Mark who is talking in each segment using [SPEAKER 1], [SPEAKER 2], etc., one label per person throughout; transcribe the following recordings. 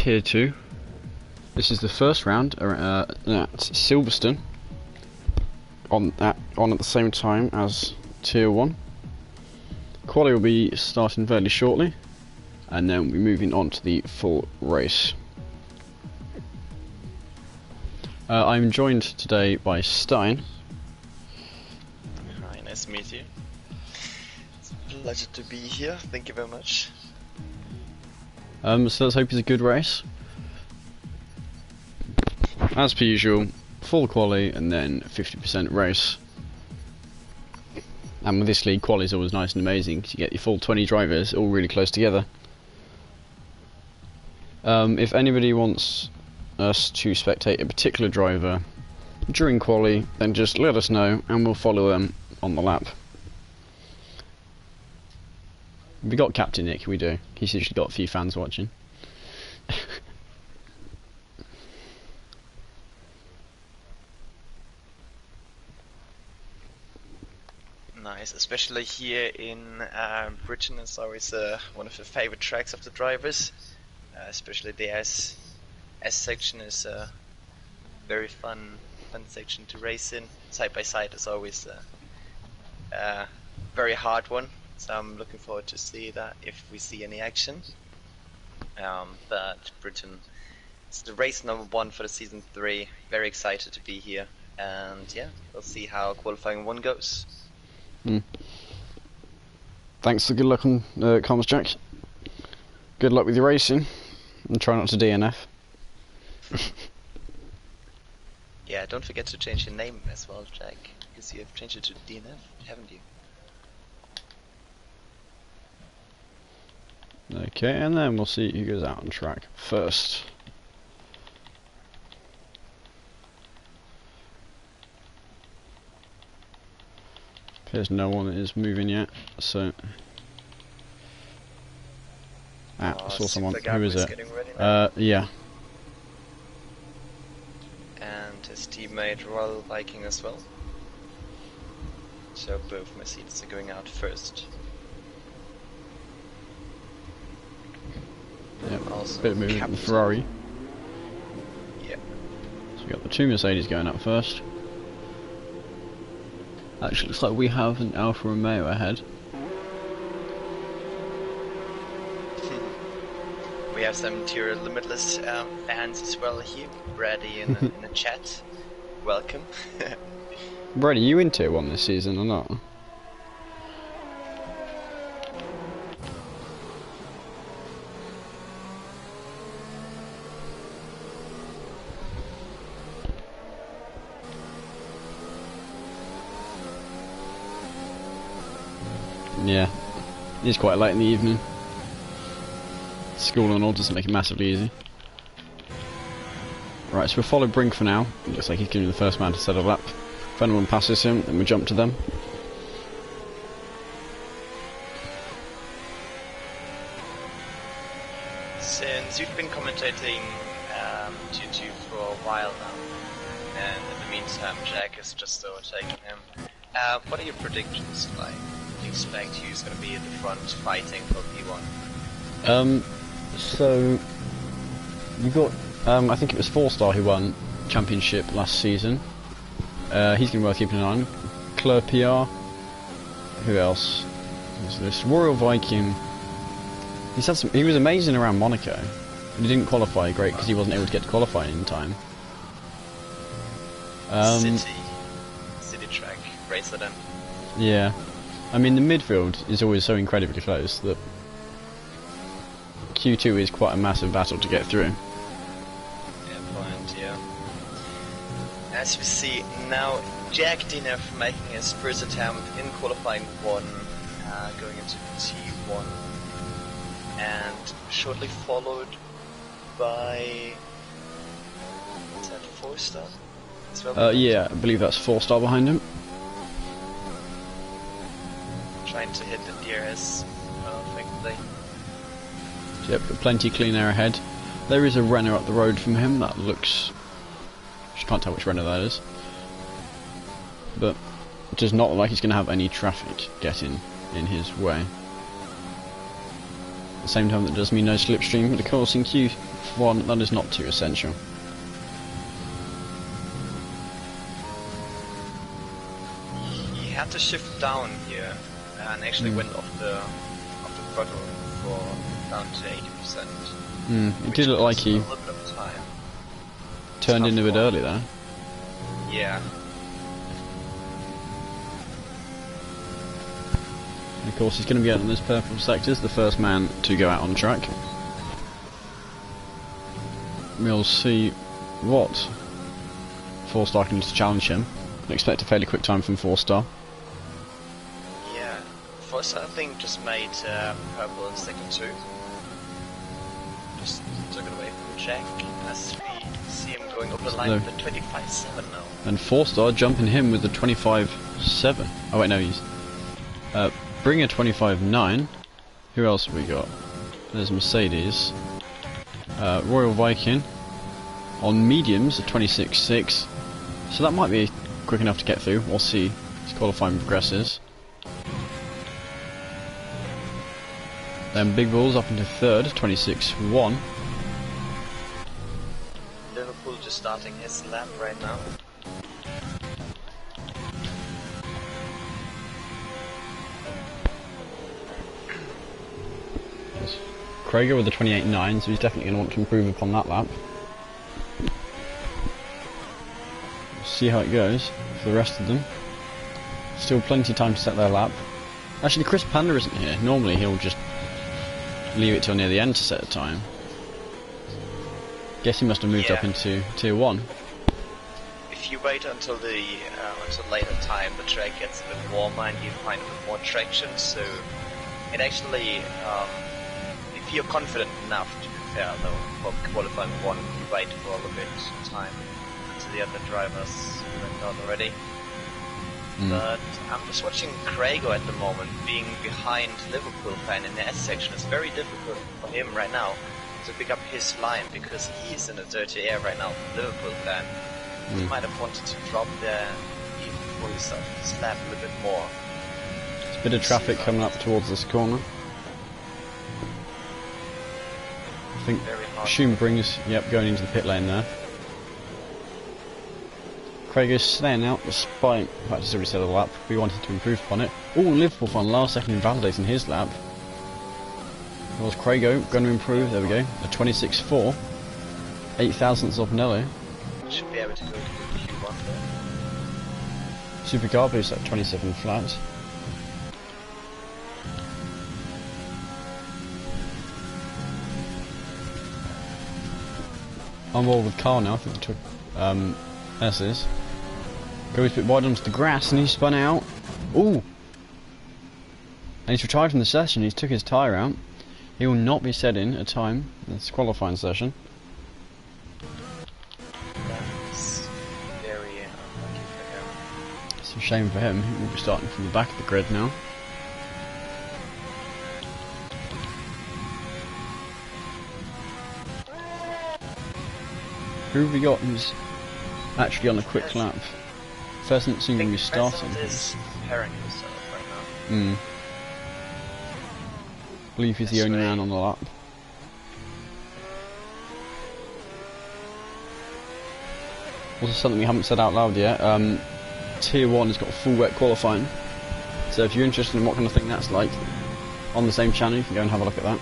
[SPEAKER 1] Tier 2. This is the first round at Silverstone. On at the same time as Tier 1. Quali will be starting fairly shortly, and then we'll be moving on to the full race. I'm joined today by Stein.
[SPEAKER 2] Hi, nice to meet you. It's a pleasure to be here, thank you very much.
[SPEAKER 1] So let's hope it's a good race. As per usual, full quali and then 50% race. And with this league, quali is always nice and amazing because you get your full 20 drivers all really close together. If anybody wants us to spectate a particular driver during quali, then just let us know and we'll follow them on the lap. We got Captain Nick, we do. He's usually got a few fans watching.
[SPEAKER 2] Nice, especially here in Britain. It's always one of the favorite tracks of the drivers. Especially the S section is a very fun section to race in. Side by side is always a very hard one. So I'm looking forward to see that if we see any action. But Britain is the race number 1 for the season 3. Very excited to be here, and yeah, we'll see how qualifying 1 goes.
[SPEAKER 1] Thanks for good luck on comms, Jack. Good luck with your racing, and try not to DNF.
[SPEAKER 2] Yeah, don't forget to change your name as well, Jack, because you have changed it to DNF, haven't you?
[SPEAKER 1] Okay, and then we'll see who goes out on track first. Appears no one is moving yet, so... I saw someone. Who is it? Yeah.
[SPEAKER 2] And his teammate Royal Viking as well. So both Mercedes are going out first.
[SPEAKER 1] Yep,
[SPEAKER 2] also
[SPEAKER 1] bit of movement in the Ferrari.
[SPEAKER 2] Yep.
[SPEAKER 1] So we got the 2 Mercedes going up first. Actually, looks like we have an Alfa Romeo ahead.
[SPEAKER 2] We have some Interior Limitless fans as well here. Brady in the chat. Welcome.
[SPEAKER 1] Brady, you in Tier 1 this season or not? Yeah, it's quite late in the evening. School and all doesn't make it massively easy. Right, so we'll follow Brink for now. It looks like he's giving the first man to set a lap. If anyone passes him, then we jump to them.
[SPEAKER 2] Since you've been commentating T2 for a while now, and in the meantime Jack is just overtaking him, what are your predictions like? Do you expect who's going to be at the front fighting for P1?
[SPEAKER 1] So you got I think it was 4-star who won championship last season. He's going to be worth keeping an eye on. Claire PR. Who else? Who's this? Royal Viking. He's had some. He was amazing around Monaco. He didn't qualify great because he wasn't able to get to qualifying in time.
[SPEAKER 2] City track racer then.
[SPEAKER 1] Yeah, I mean the midfield is always so incredibly close that Q2 is quite a massive battle to get through.
[SPEAKER 2] Yeah, point, yeah. As we see now, Jack DNF making his first attempt in qualifying 1, going into T1, and shortly followed by, is that 4-star? Well,
[SPEAKER 1] yeah, I believe that's 4-star behind him.
[SPEAKER 2] Trying to hit the DRS perfectly.
[SPEAKER 1] Yep, plenty clean air ahead. There is a Renault up the road from him that looks... I can't tell which Renault that is. But it does not look like he's going to have any traffic getting in his way. the same time that does mean no slipstream, but of course in Q1 that is not too essential.
[SPEAKER 2] He had to shift down here and actually went off the throttle for down to 80%.
[SPEAKER 1] It did look like he turned in a bit early there.
[SPEAKER 2] Yeah.
[SPEAKER 1] And of course he's going to be out in those purple sectors, the first man to go out on track. We'll see what 4-star can do to challenge him. I expect a fairly quick time from 4-star.
[SPEAKER 2] Yeah, 4-star I think just made purple in second 2. Just took it away from Jack as we see him going over the line with the 25.7 now. And
[SPEAKER 1] 4-star jumping him with the 25.7. Oh wait, no, he's bring a 25.9. Who else have we got? There's Mercedes. Royal Viking on mediums at 26.6. So that might be quick enough to get through. We'll see as qualifying progresses. Then Big Bulls up into third, 26.1.
[SPEAKER 2] Liverpool just starting his lap right now.
[SPEAKER 1] Krager with the 28.9, so he's definitely going to want to improve upon that lap. We'll see how it goes for the rest of them. Still plenty of time to set their lap. Actually, Chris Panda isn't here. Normally he'll just leave it till near the end to set a time. Guess he must have moved up into tier 1.
[SPEAKER 2] If you wait until the until later time, the track gets a bit warmer and you find a bit more traction. So it actually, if you're confident enough, to be fair, though, for qualifying 1, you wait for a little bit of time until the other drivers went out already. But I'm just watching Krago at the moment, being behind Liverpool fan in the S section. It's very difficult for him right now to pick up his line because he's in a dirty air right now from Liverpool fan. He might have wanted to drop there even before he started his lap a little bit more.
[SPEAKER 1] There's a bit of traffic coming up towards this corner. I think Schumbrings, going into the pit lane there. Krager's staying out despite, in fact, he's already set a lap. We wanted to improve upon it. Oh, Liverpool fan last second invalidating his lap. There was Krago going to improve. There we go. A 26.4, 8 thousandths of Nello.
[SPEAKER 2] Should be able to go to the Q1 there.
[SPEAKER 1] Super Garbo's at 27 flat. I'm all with Carl now. I think they took S's. Goes a bit wide onto the grass and he spun out. Ooh! And he's retired from the session. He's took his tyre out. He will not be setting a time in this qualifying session.
[SPEAKER 2] That's very unlucky for him.
[SPEAKER 1] It's a shame for him. He will be starting from the back of the grid now. Who have we got who's actually on a quick lap? Pheasant seems to be starting.
[SPEAKER 2] Is preparing himself right now.
[SPEAKER 1] I believe he's the only man on the lap. Also something we haven't said out loud yet, Tier 1 has got full wet qualifying. So if you're interested in what kind of thing that's like, on the same channel you can go and have a look at that.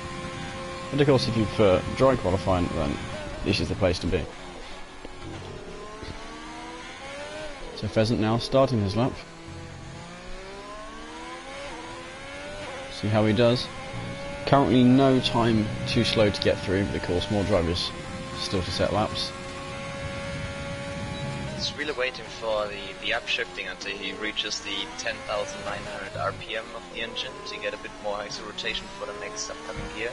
[SPEAKER 1] But of course if you prefer dry qualifying, then this is the place to be. So Pheasant now starting his lap. See how he does. Currently no time too slow to get through, but of course more drivers still to set laps.
[SPEAKER 2] He's really waiting for the upshifting until he reaches the 10,900 RPM of the engine to get a bit more axle rotation for the next upcoming gear.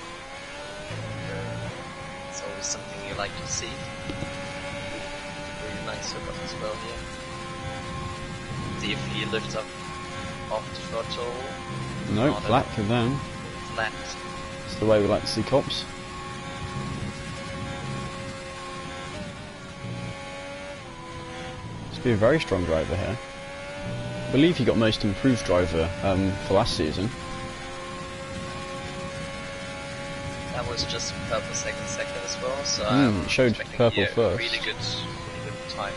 [SPEAKER 2] It's always something you like to see. Really nice setup as well here. See if he lifts up off the throttle.
[SPEAKER 1] No, flat for them.
[SPEAKER 2] Flat.
[SPEAKER 1] It's the way we like to see cops. Must be a very strong driver here. I believe he got most improved driver for last season.
[SPEAKER 2] was just purple second as well, so
[SPEAKER 1] it showed purple first.
[SPEAKER 2] Really good time.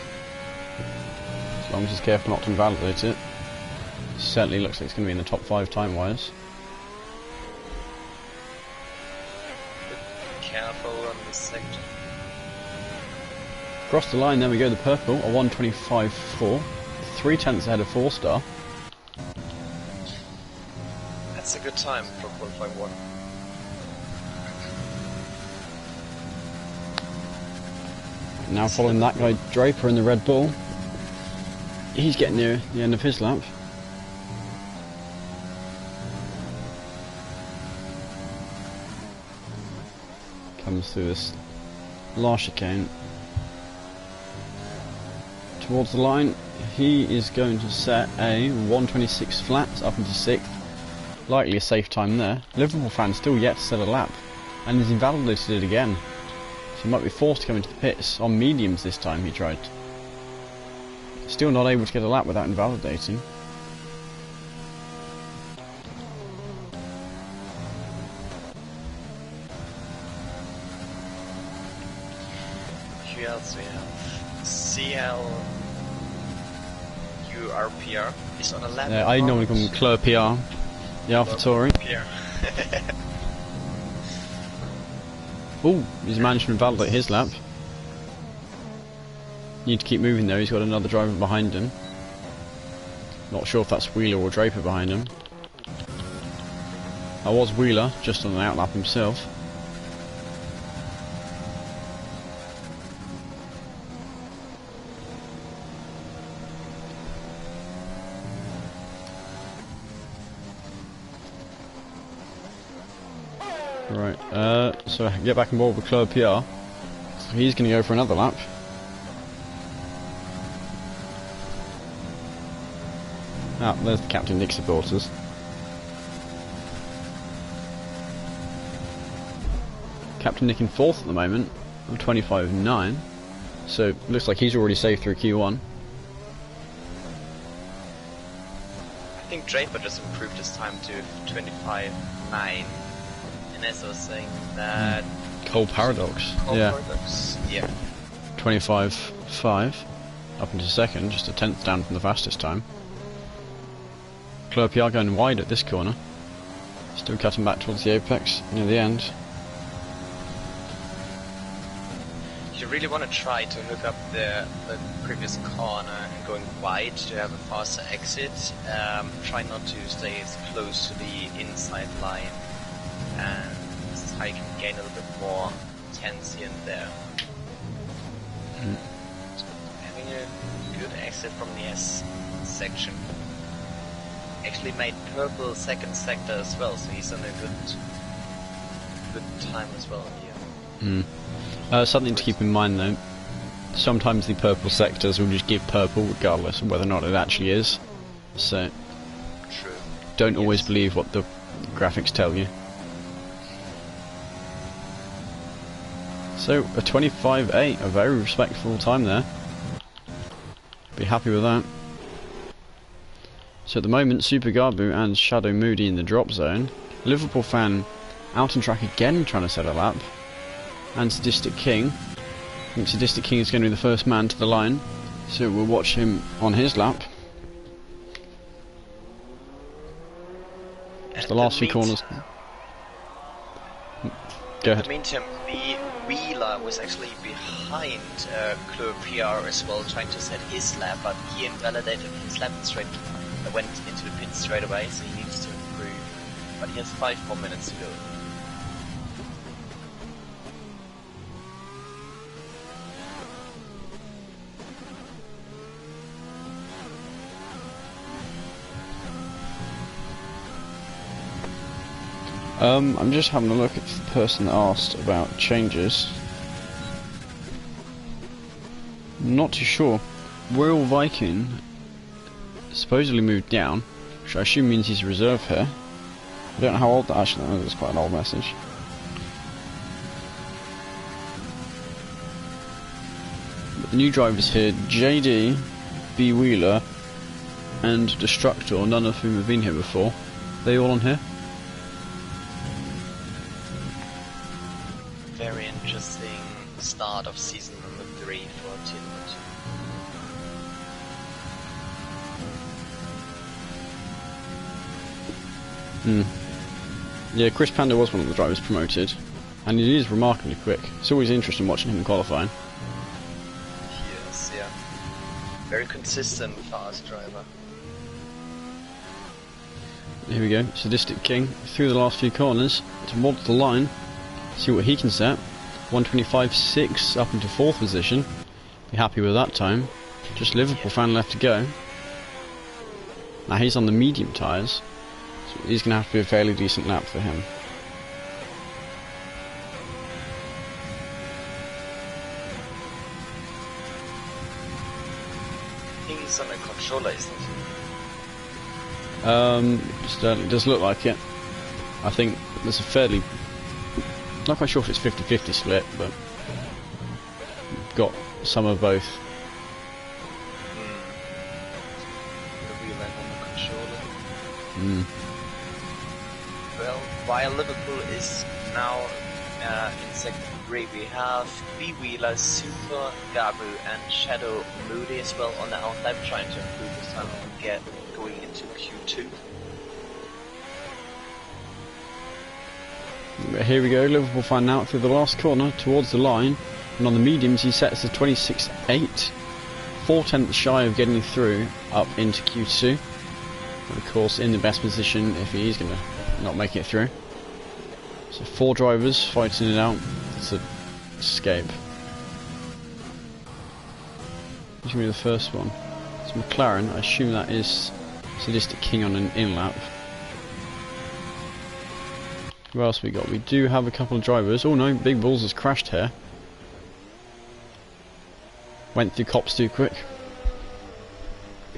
[SPEAKER 1] As long as he's careful not to invalidate it. Certainly looks like it's going to be in the top 5 time-wise.
[SPEAKER 2] Be careful on this section.
[SPEAKER 1] Across the line, there we go, the purple, a 1:25.4. 3/10 ahead of 4-star.
[SPEAKER 2] That's a good time for qualifying 1.
[SPEAKER 1] Now following that guy, Draper in the Red Bull. He's getting near the end of his lap. Comes through this last chicane. Towards the line, he is going to set a 1:26 flat up into 6th. Likely a safe time there. Liverpool fan still yet to set a lap, and he's invalidated it again. So he might be forced to come into the pits on mediums this time. He tried. Still not able to get a lap without invalidating.
[SPEAKER 2] Who else we have? CLURPR is on a lap.
[SPEAKER 1] I normally call him Club PR. The AlphaTauri. Oh, he's managed to invalidate his lap. Need to keep moving though, he's got another driver behind him. Not sure if that's Wheeler or Draper behind him. That was Wheeler, just on an outlap himself. Right, so get back on board with Club PR. So he's going to go for another lap. Ah, there's the Captain Nick supporters. Captain Nick in 4th at the moment, on 25.9. So looks like he's already safe through Q1.
[SPEAKER 2] I think Draper just improved his time to 25.9. And as I was saying that...
[SPEAKER 1] Cold Paradox.
[SPEAKER 2] Paradox. Yeah.
[SPEAKER 1] 25.5. Up into 2nd, just a 10th down from the fastest time. Club PR going wide at this corner. Still cutting back towards the apex near the end.
[SPEAKER 2] You really want to try to hook up the previous corner and going wide to have a faster exit. Try not to stay as close to the inside line, and this is how you can gain a little bit more tense here and there. Having a good exit from the S section. Actually made purple 2nd sector as well, so he's on a good time as well here.
[SPEAKER 1] Something to keep in mind though, sometimes the purple sectors will just give purple regardless of whether or not it actually is. So,
[SPEAKER 2] true.
[SPEAKER 1] Don't always believe what the graphics tell you. So, a 25.8, a very respectable time there. Be happy with that. So at the moment, Super Garbu and Shadow Moody in the drop zone. Liverpool fan out on track again trying to set a lap. And Sadistic King. I think Sadistic King is going to be the first man to the line. So we'll watch him on his lap. It's the last few corners. Go ahead.
[SPEAKER 2] In the meantime, Wheeler was actually behind Club PR as well, trying to set his lap, but he invalidated his lap straight. Went into the pit straight away, so he needs to improve. But he has 5 more minutes to go.
[SPEAKER 1] I'm just having a look at the person that asked about changes. Not too sure. Royal Viking supposedly moved down, which I assume means he's a reserve here. I don't know how old that actually is. It's quite an old message. But the new drivers here, JD, B Wheeler, and Destructor, none of whom have been here before. Are they all on here?
[SPEAKER 2] start of season number 3 for Team number 2.
[SPEAKER 1] Yeah, Chris Panda was one of the drivers promoted, and he is remarkably quick. It's always interesting watching him in qualifying.
[SPEAKER 2] Yes, yeah. Very consistent, fast driver.
[SPEAKER 1] Here we go, Sadistic King through the last few corners towards the line. See what he can set. 125.6 up into 4th position. Be happy with that time. Just Liverpool fan left to go. Now he's on the medium tyres, so he's going to have to be a fairly decent lap for him.
[SPEAKER 2] He's on a controller, isn't he?
[SPEAKER 1] It does look like it. I think there's a fairly... Not quite sure if it's 50-50 split, but... Got some of both.
[SPEAKER 2] The wheel and on the controller.
[SPEAKER 1] Mm.
[SPEAKER 2] Well, while Liverpool is now in second three, we have B-Wheeler, Super, Gabu and Shadow Moody as well on the outlap, trying to improve his time and get going into Q2.
[SPEAKER 1] Here we go, Liverpool fan out through the last corner towards the line, and on the mediums he sets a 26.8, 4/10 shy of getting through up into Q2. And of course in the best position if he is going to not make it through. So 4 drivers fighting it out to escape. Who's going to be the first one? It's McLaren. I assume that is Sadistic King on an in-lap. Who else we got? We do have a couple of drivers. Oh no, Big Balls has crashed here. Went through cops too quick.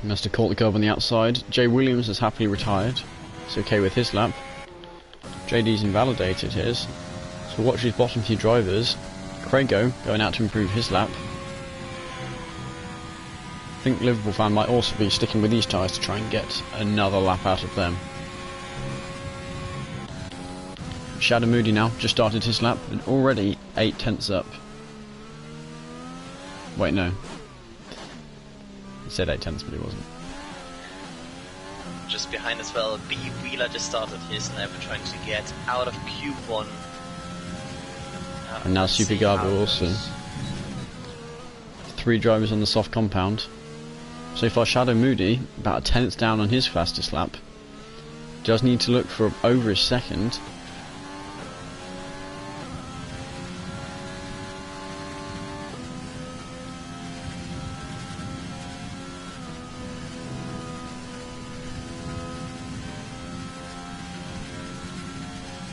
[SPEAKER 1] He must have caught the curb on the outside. Jay Williams has happily retired. It's okay with his lap. JD's invalidated his. So watch his bottom few drivers. Craigo going out to improve his lap. I think Liverpool fan might also be sticking with these tyres to try and get another lap out of them. Shadow Moody now just started his lap and already 8/10 up. Wait, no. He said 8/10, but he wasn't.
[SPEAKER 2] Just behind as well, B Wheeler just started his lap trying to get out of Q1.
[SPEAKER 1] And now Super Garbo also. 3 drivers on the soft compound. So far Shadow Moody, about a 10th down on his fastest lap. Does need to look for over a second.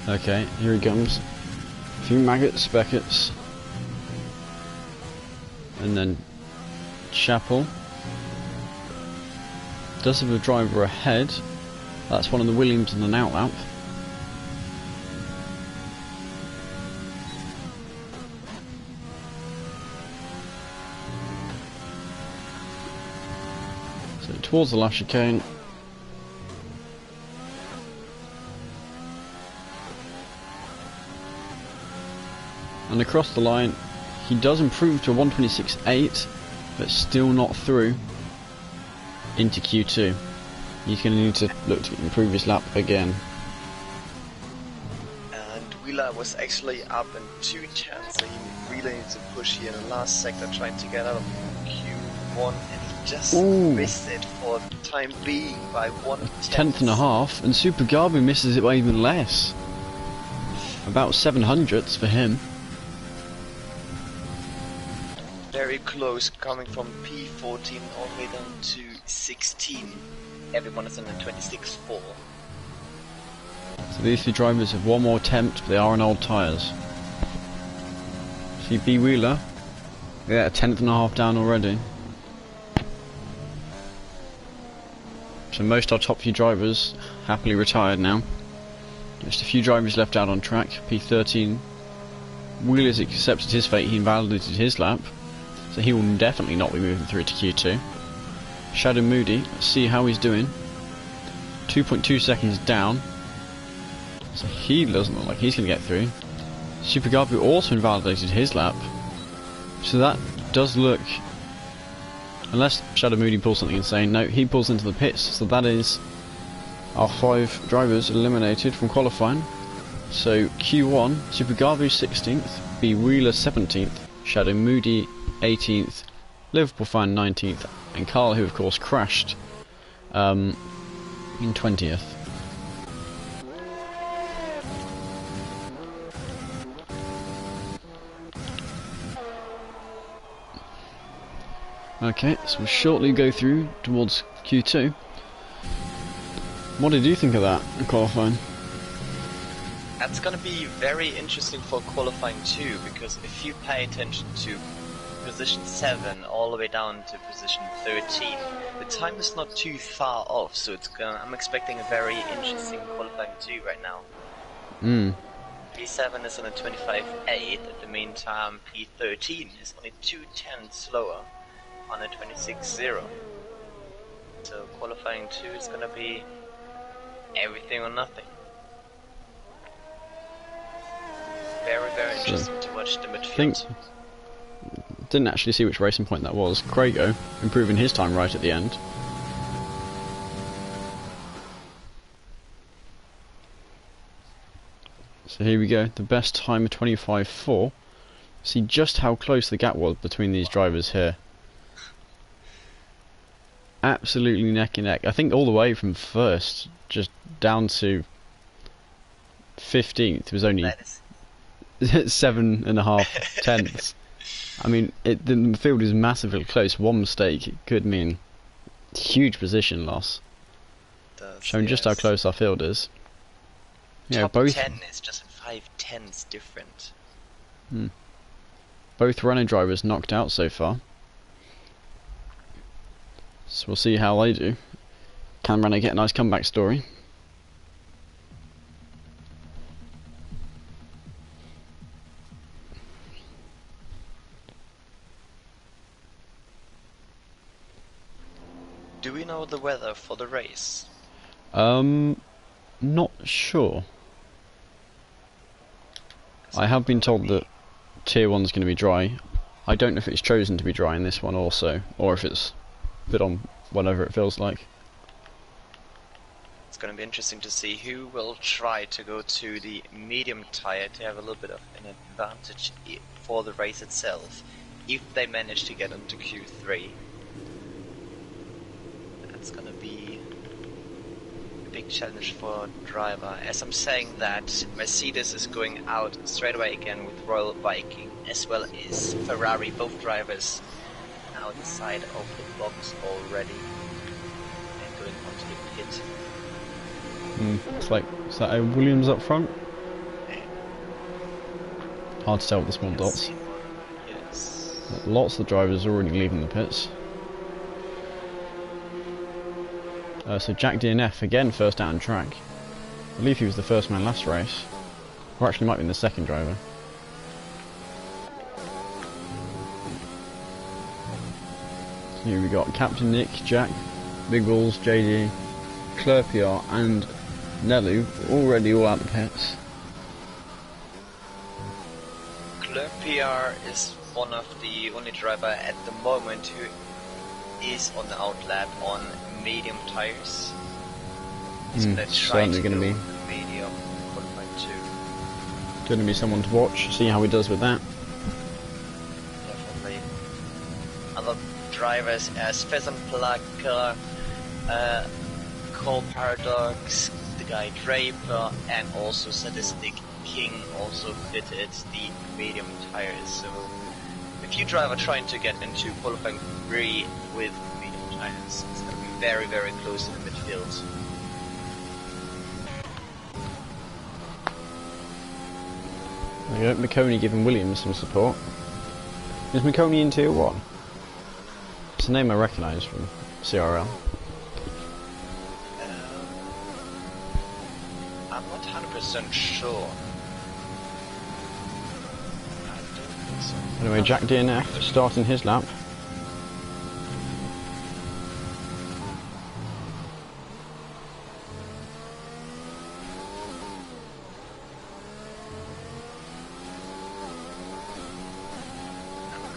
[SPEAKER 1] Okay, here he comes. A few maggots, Beckett's. And then Chapel. Does have a driver ahead. That's one of the Williams on an outlap. So towards the last chicane. And across the line, he does improve to a 126.8, but still not through into Q2. He's going to need to look to improve his lap again.
[SPEAKER 2] And Wheeler was actually up in 2/10, so he really needs to push here in the last sector, trying to get out of Q1, and he just missed it for the time being by 1/10.
[SPEAKER 1] 1/10.5, and Super Garbo misses it by even less. About 700ths for him.
[SPEAKER 2] Very close, coming from P14 all the way down to 16. Everyone is in the 26.4.
[SPEAKER 1] So these 2 drivers have one more attempt, but they are on old tyres. See B Wheeler, yeah, a 10.5 down already. So most of our top few drivers happily retired now. Just a few drivers left out on track. P13, Wheeler's accepted his fate, he invalidated his lap. So he will definitely not be moving through to Q2. Shadow Moody, let's see how he's doing. 2.2 seconds down. So he doesn't look like he's going to get through. Super Garbu also invalidated his lap. So that does look, unless Shadow Moody pulls something insane, no, he pulls into the pits, so that is our 5 drivers eliminated from qualifying. So Q1, Super Garbu 16th, B Wheeler 17th, Shadow Moody 18th, Liverpool Fan 19th, and Carl, who of course crashed, in 20th. Okay, so we'll shortly go through towards Q2. What did you think of that in qualifying?
[SPEAKER 2] That's gonna be very interesting for qualifying too, because if you pay attention to position 7 all the way down to position 13, the time is not too far off, so I'm expecting a very interesting qualifying too right now. P7 is on a 25.8, at the meantime P13 is only 2/10 slower on a 26.0. So qualifying 2 is gonna be everything or nothing. Very, very interesting to watch the midfield.
[SPEAKER 1] Didn't actually see which racing point that was. Craigo improving his time right at the end. So here we go, the best time of 25.4. See just how close the gap was between these drivers here. Absolutely neck and neck. I think all the way from first just down to 15th was only 7.5 tenths. I mean, the field is massively close. One mistake could mean huge position loss. Showing just how close our field is. Yeah,
[SPEAKER 2] Top
[SPEAKER 1] both
[SPEAKER 2] 10 is just 5/10 different.
[SPEAKER 1] Both Renault drivers knocked out so far. So we'll see how they do. Can Renault get a nice comeback story?
[SPEAKER 2] Do we know the weather for the race?
[SPEAKER 1] Not sure. I have been told that Tier 1's going to be dry. I don't know if it's chosen to be dry in this one also, or if it's put on whatever it feels like.
[SPEAKER 2] It's going to be interesting to see who will try to go to the medium tyre to have a little bit of an advantage for the race itself, if they manage to get into Q3. That's going to be a big challenge for a driver. As I'm saying that, Mercedes is going out straight away again with Royal Viking, as well as Ferrari, both drivers outside of the box already and going onto the pit.
[SPEAKER 1] It's like, is that a Williams up front? Hard to tell with the small dots.
[SPEAKER 2] Yes.
[SPEAKER 1] Lots of the drivers already leaving the pits. So Jack DNF again first out on track. I believe he was the first man last race. Or actually might be the second driver. So here we got Captain Nick, Jack, Big Balls, JD, Clerpiar and Nelu already all out the pits.
[SPEAKER 2] Clerpiar is one of the only driver at the moment who is on the outlap on medium tires. He's gonna try to go medium qualifying 2.
[SPEAKER 1] Going to be someone to watch, see how he does with that.
[SPEAKER 2] Definitely. Other drivers as Pheasant Plaka, Cole Paradox, the guy Draper, and also Sadistic King also fitted the medium tires. So if you driver trying to get into qualifying 3 with medium tires, it's going to be very, very close in the midfield.
[SPEAKER 1] There you go, McConey giving Williams some support. Is McConey in Tier 1? It's a name I recognise from CRL.
[SPEAKER 2] I'm not 100% sure. I don't think so.
[SPEAKER 1] Anyway, Jack DNF starting his lap.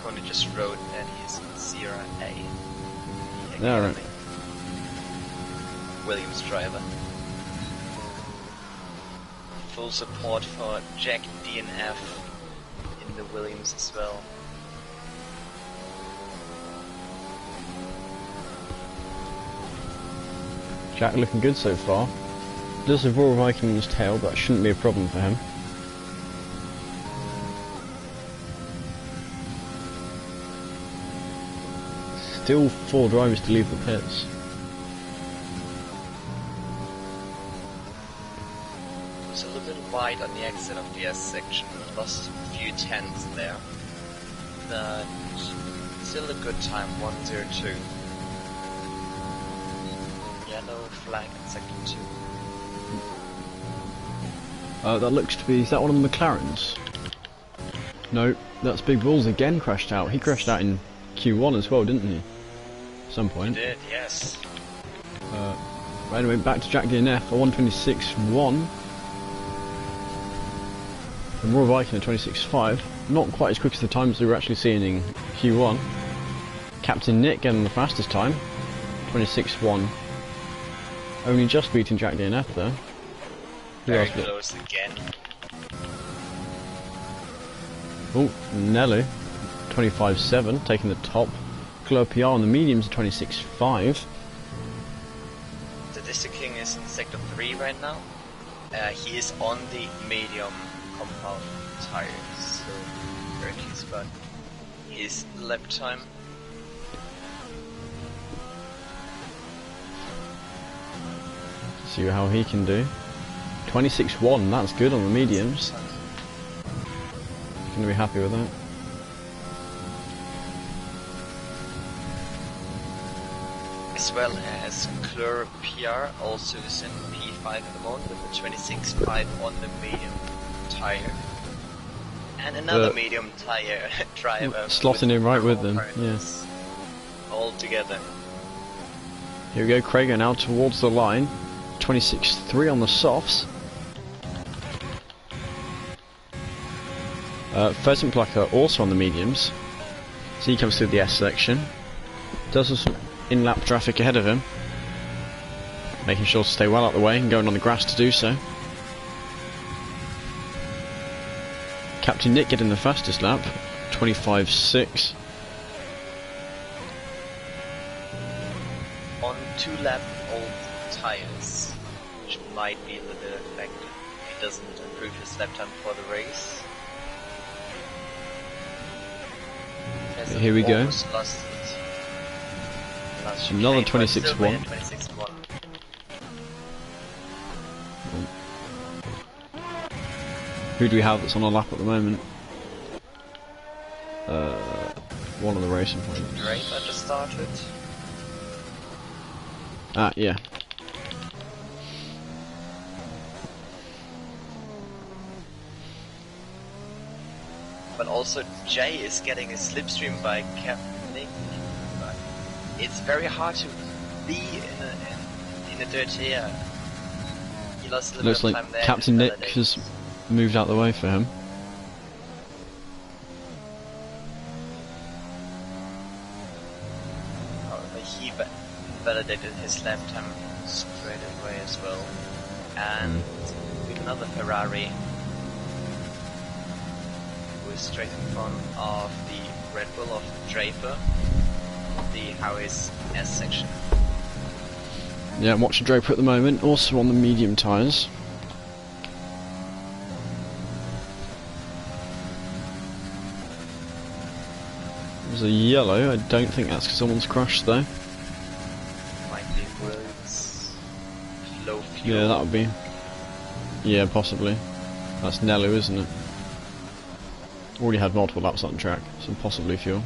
[SPEAKER 2] Tony just wrote that he's Sierra A.
[SPEAKER 1] Yeah, right.
[SPEAKER 2] Williams driver. Full support for Jack DNF in the Williams as well.
[SPEAKER 1] Jack looking good so far. Does have Royal Viking's tail, but that shouldn't be a problem for him. Still 4 drivers to leave the pits.
[SPEAKER 2] It's a little bit wide on the exit of the S section. Lost a few tenths there. But still a good time, 1:02. Yellow flag in sector 2.
[SPEAKER 1] That looks to be, is that one of the McLarens? No, that's Big Bulls again crashed out. He crashed out in Q1 as well, didn't he? At some point.
[SPEAKER 2] He did, yes.
[SPEAKER 1] Anyway, back to Jack DNF, a 1:26.1. And Royal Viking a 26.5. Not quite as quick as the times we were actually seeing in Q1. Captain Nick getting the fastest time, 26.1. Only just beating Jack DNF though.
[SPEAKER 2] Very close again.
[SPEAKER 1] Oh, Nelly, 25.7, taking the top. Claire PR on the mediums, 26.5.
[SPEAKER 2] The District King is in sector 3 right now. He is on the medium compound tires, so very close, but his lap time.
[SPEAKER 1] See how he can do. 26.1, that's good on the mediums. Gonna be happy with that.
[SPEAKER 2] As well as Claire PR also is in P5 at the moment with a 26.5 on the medium tire. And another medium tire driver.
[SPEAKER 1] Slotting in right with them, yeah.
[SPEAKER 2] All together.
[SPEAKER 1] Here we go, Craig now towards the line. 26.3 on the softs. Pheasant Plucker also on the mediums. So he comes through the S section. Does have some in-lap traffic ahead of him. Making sure to stay well out the way and going on the grass to do so. Captain Nick getting the fastest lap, 25.6.
[SPEAKER 2] On 2-lap old tires, which might be a little bit effective. He doesn't improve his lap time for the race.
[SPEAKER 1] Here we go. Another 26.1. Who do we have that's on a lap at the moment? One of the racing points.
[SPEAKER 2] Draper just started.
[SPEAKER 1] Ah, yeah.
[SPEAKER 2] But also Jay is getting a slipstream by Captain Nick. But it's very hard to be in a dirty air. He lost a little
[SPEAKER 1] Looks
[SPEAKER 2] bit of
[SPEAKER 1] like
[SPEAKER 2] time there.
[SPEAKER 1] Captain Nick has moved out the way for him.
[SPEAKER 2] But he validated his lap time straight away as well. And with another Ferrari who is straight in front of the Red Bull of Draper, the Harris S section.
[SPEAKER 1] Yeah, I'm watching Draper at the moment, also on the medium tyres. There's a yellow, I don't think that's because someone's crashed though.
[SPEAKER 2] Might be roads, low fuel.
[SPEAKER 1] Yeah, that would be. Yeah, possibly. That's Nello, isn't it? Already had multiple laps on track, so possibly fuel.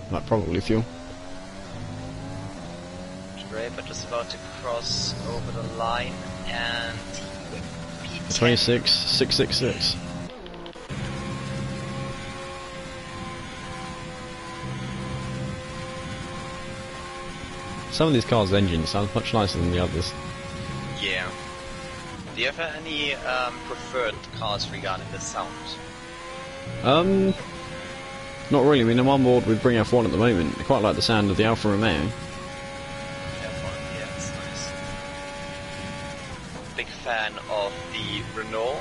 [SPEAKER 1] Like, probably fuel.
[SPEAKER 2] Draper just about to cross over the line, and he went P10.
[SPEAKER 1] 26.666. Some of these cars' engines sound much nicer than the others.
[SPEAKER 2] Yeah. Do you have any preferred cars regarding the sound?
[SPEAKER 1] Not really, I mean, I'm on board with Bring F1 at the moment. I quite like the sound of the Alfa Romeo.
[SPEAKER 2] F1, yeah, it's nice. Big fan of the Renault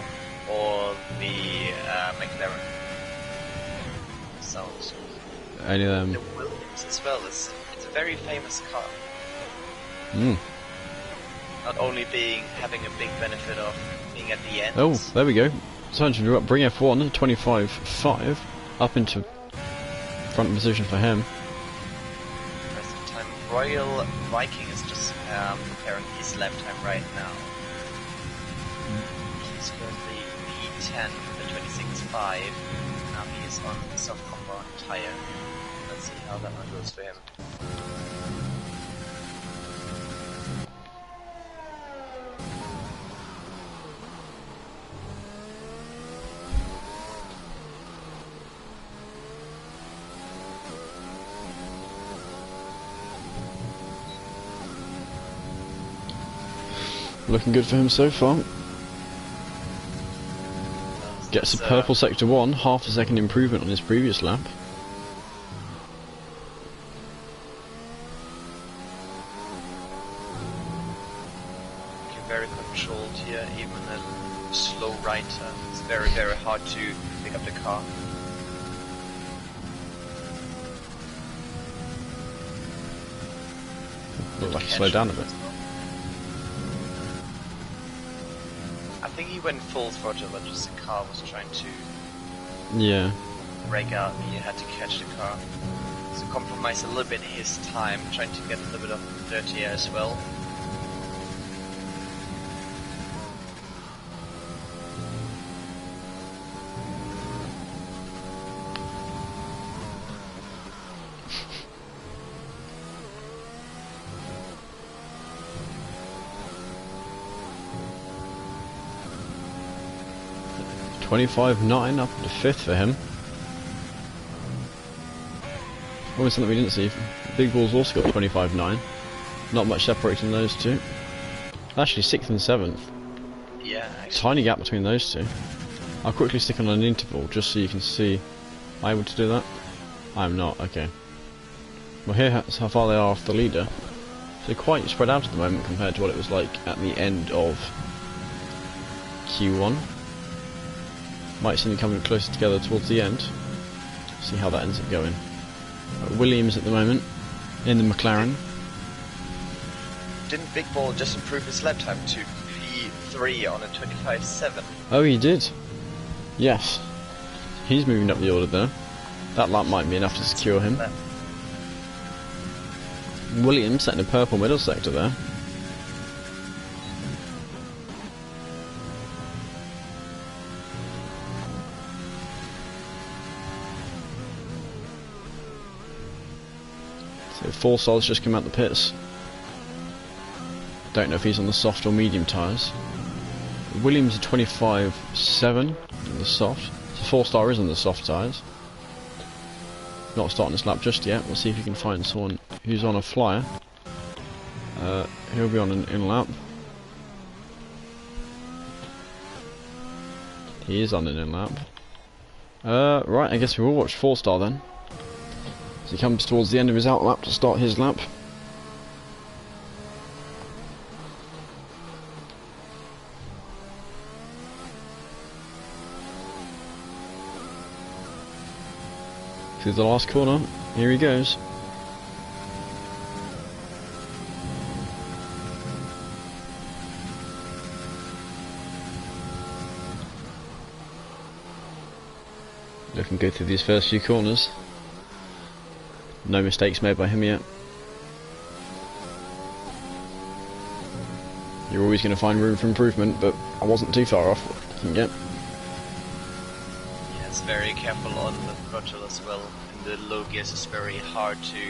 [SPEAKER 2] or the McLaren. Sounds.
[SPEAKER 1] Any of them.
[SPEAKER 2] The Williams as well. It's a very famous car. Not only having a big benefit of being at the end.
[SPEAKER 1] Oh, there we go. Time to up Bring F1, 25.5, up into front position for him.
[SPEAKER 2] Present time, Royal Viking is just preparing his lap time right now. He's currently P10 with the 26.5. Now he is on the soft compound tire. Let's see how that one goes for him.
[SPEAKER 1] Looking good for him so far. Gets a purple sector 1, half a second improvement on his previous lap.
[SPEAKER 2] Very controlled here, even a slow right turn. It's very, very hard to pick up the car.
[SPEAKER 1] Looked like he slowed down a bit.
[SPEAKER 2] I think he went full throttle, but just the car was trying to break out and he had to catch the car. So compromise a little bit his time, trying to get a little bit of dirty air as well.
[SPEAKER 1] $25.9 up to 5th for him. Always something we didn't see. Big Ball's also got 25.9. Not much separating those two. Actually 6th and 7th.
[SPEAKER 2] Yeah, actually.
[SPEAKER 1] Tiny gap between those two. I'll quickly stick on an interval just so you can see. Am I able to do that? I'm not, okay. Well, here's how far they are off the leader. So quite spread out at the moment compared to what it was like at the end of Q1. Might see them coming closer together towards the end. See how that ends up going. Williams at the moment in the McLaren.
[SPEAKER 2] Didn't Big Ball just improve his lap time to P3 on a 25.7?
[SPEAKER 1] Oh, he did. Yes. He's moving up the order there. That lap might be enough to secure him. Williams setting a purple middle sector there. So 4 Stars just come out the pits. Don't know if he's on the soft or medium tyres. Williams are 25.7 on the soft. So 4 Star is on the soft tyres. Not starting this lap just yet. We'll see if he can find someone who's on a flyer. He'll be on an in lap. He is on an in lap. Right, I guess we will watch 4 Star then. As he comes towards the end of his out lap to start his lap. Through the last corner, here he goes. Looking good through these first few corners. No mistakes made by him yet. You're always going to find room for improvement, but I wasn't too far off what you can get.
[SPEAKER 2] Yes, very careful on the throttle as well. In the low gears it's very hard to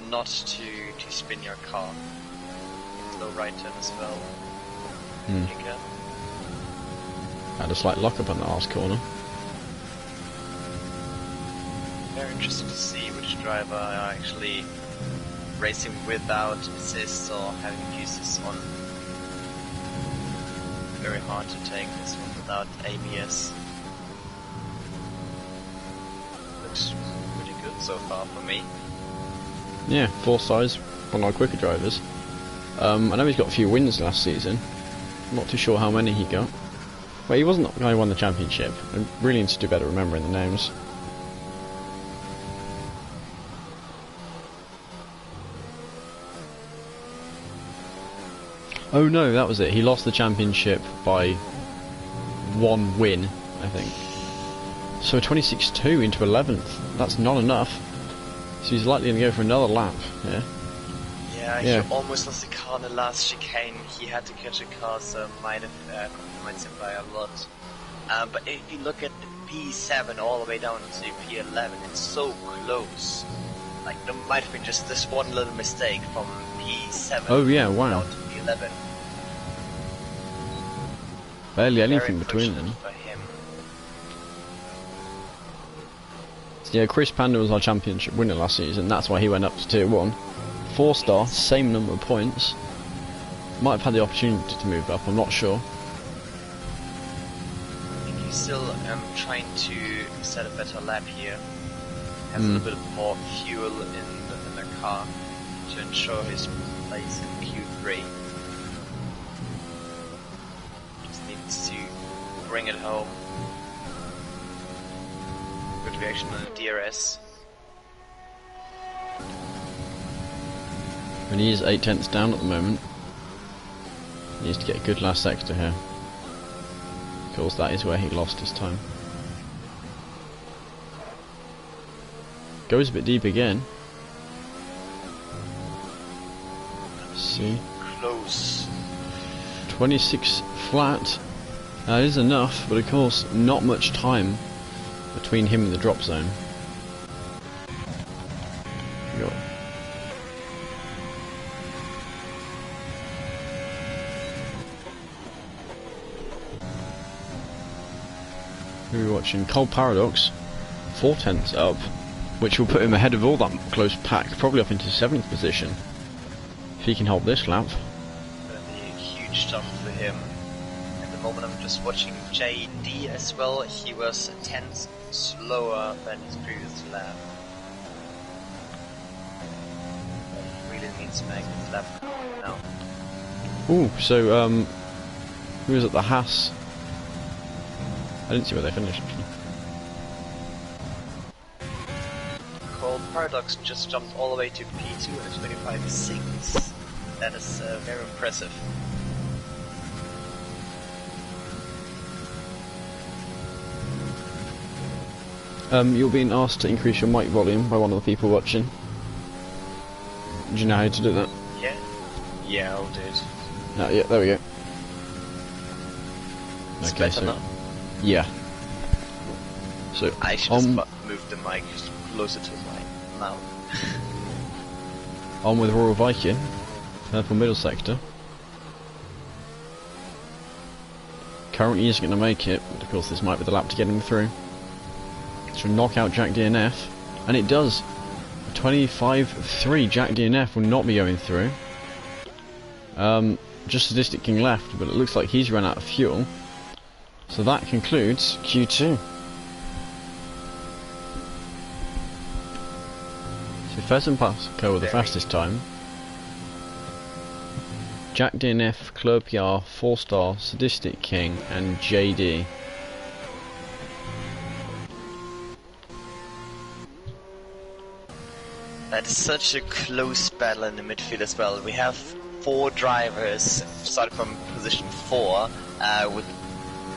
[SPEAKER 2] not to spin your car. Low right turn as well. Again.
[SPEAKER 1] Had a slight lock up on the last corner.
[SPEAKER 2] Very interesting to see which driver are actually racing without assists or having fuses on. Very hard to take this one without ABS. looks pretty good so far for me.
[SPEAKER 1] Yeah, 4 stars, one of our quicker drivers. I know he's got a few wins last season. I'm not too sure how many he got. But he wasn't the guy who won the championship. I really need to do better remembering the names. Oh no, that was it. He lost the championship by 1 win, I think. So 26-2 into 11th. That's not enough. So he's likely to go for another lap.
[SPEAKER 2] Yeah, he almost lost the car in the last chicane. He had to catch a car, so might have compromised him by a lot. But if you look at the P7 all the way down to P11, it's so close. Like, there might have been just this one little mistake from P7
[SPEAKER 1] wow.
[SPEAKER 2] down to P11.
[SPEAKER 1] Barely anything between them. Yeah, Chris Panda was our championship winner last season, that's why he went up to Tier 1. 4-star, same number of points. Might have had the opportunity to move up, I'm not sure.
[SPEAKER 2] I think he's still trying to set a better lap here. Has a little bit more fuel in the car to ensure his place in Q3. Just needs to bring it home. Good reaction on the DRS.
[SPEAKER 1] And he is 8/10 down at the moment. He needs to get a good last sector here. Of course, that is where he lost his time. Goes a bit deep again. Let's see.
[SPEAKER 2] Close.
[SPEAKER 1] 26 flat. That is enough, but of course, not much time between him and the drop zone. Who are we watching? Cold Paradox, 4/10 up, which will put him ahead of all that close pack, probably up into 7th position. If he can hold this lap.
[SPEAKER 2] That'll be a huge jump for him. At the moment I'm just watching JD as well. He was 10th slower than his previous lap. Really needs to make his lap now.
[SPEAKER 1] Ooh, so who was at the Haas? I didn't see where they finished actually.
[SPEAKER 2] Cold Paradox just jumped all the way to P2 at 25.6. That is very impressive.
[SPEAKER 1] You're being asked to increase your mic volume by one of the people watching. Do you know how to do that?
[SPEAKER 2] Yeah. Yeah, I'll do it.
[SPEAKER 1] Oh, yeah, there we go.
[SPEAKER 2] It's
[SPEAKER 1] Okay,
[SPEAKER 2] better
[SPEAKER 1] so
[SPEAKER 2] now.
[SPEAKER 1] yeah. So
[SPEAKER 2] I should just move the mic closer to my mouth.
[SPEAKER 1] on with Royal Viking, purple middle sector. Currently isn't going to make it, but of course this might be the lap to get him through. So knock out Jack DNF, and it does. 25.3, Jack DNF will not be going through. Just Sadistic King left, but it looks like he's run out of fuel. So that concludes Q2. So Pheasant Pasco with the fastest time. Jack DNF, Club PR, 4-star, Sadistic King, and JD.
[SPEAKER 2] That is such a close battle in the midfield as well. We have 4 drivers starting from position 4 with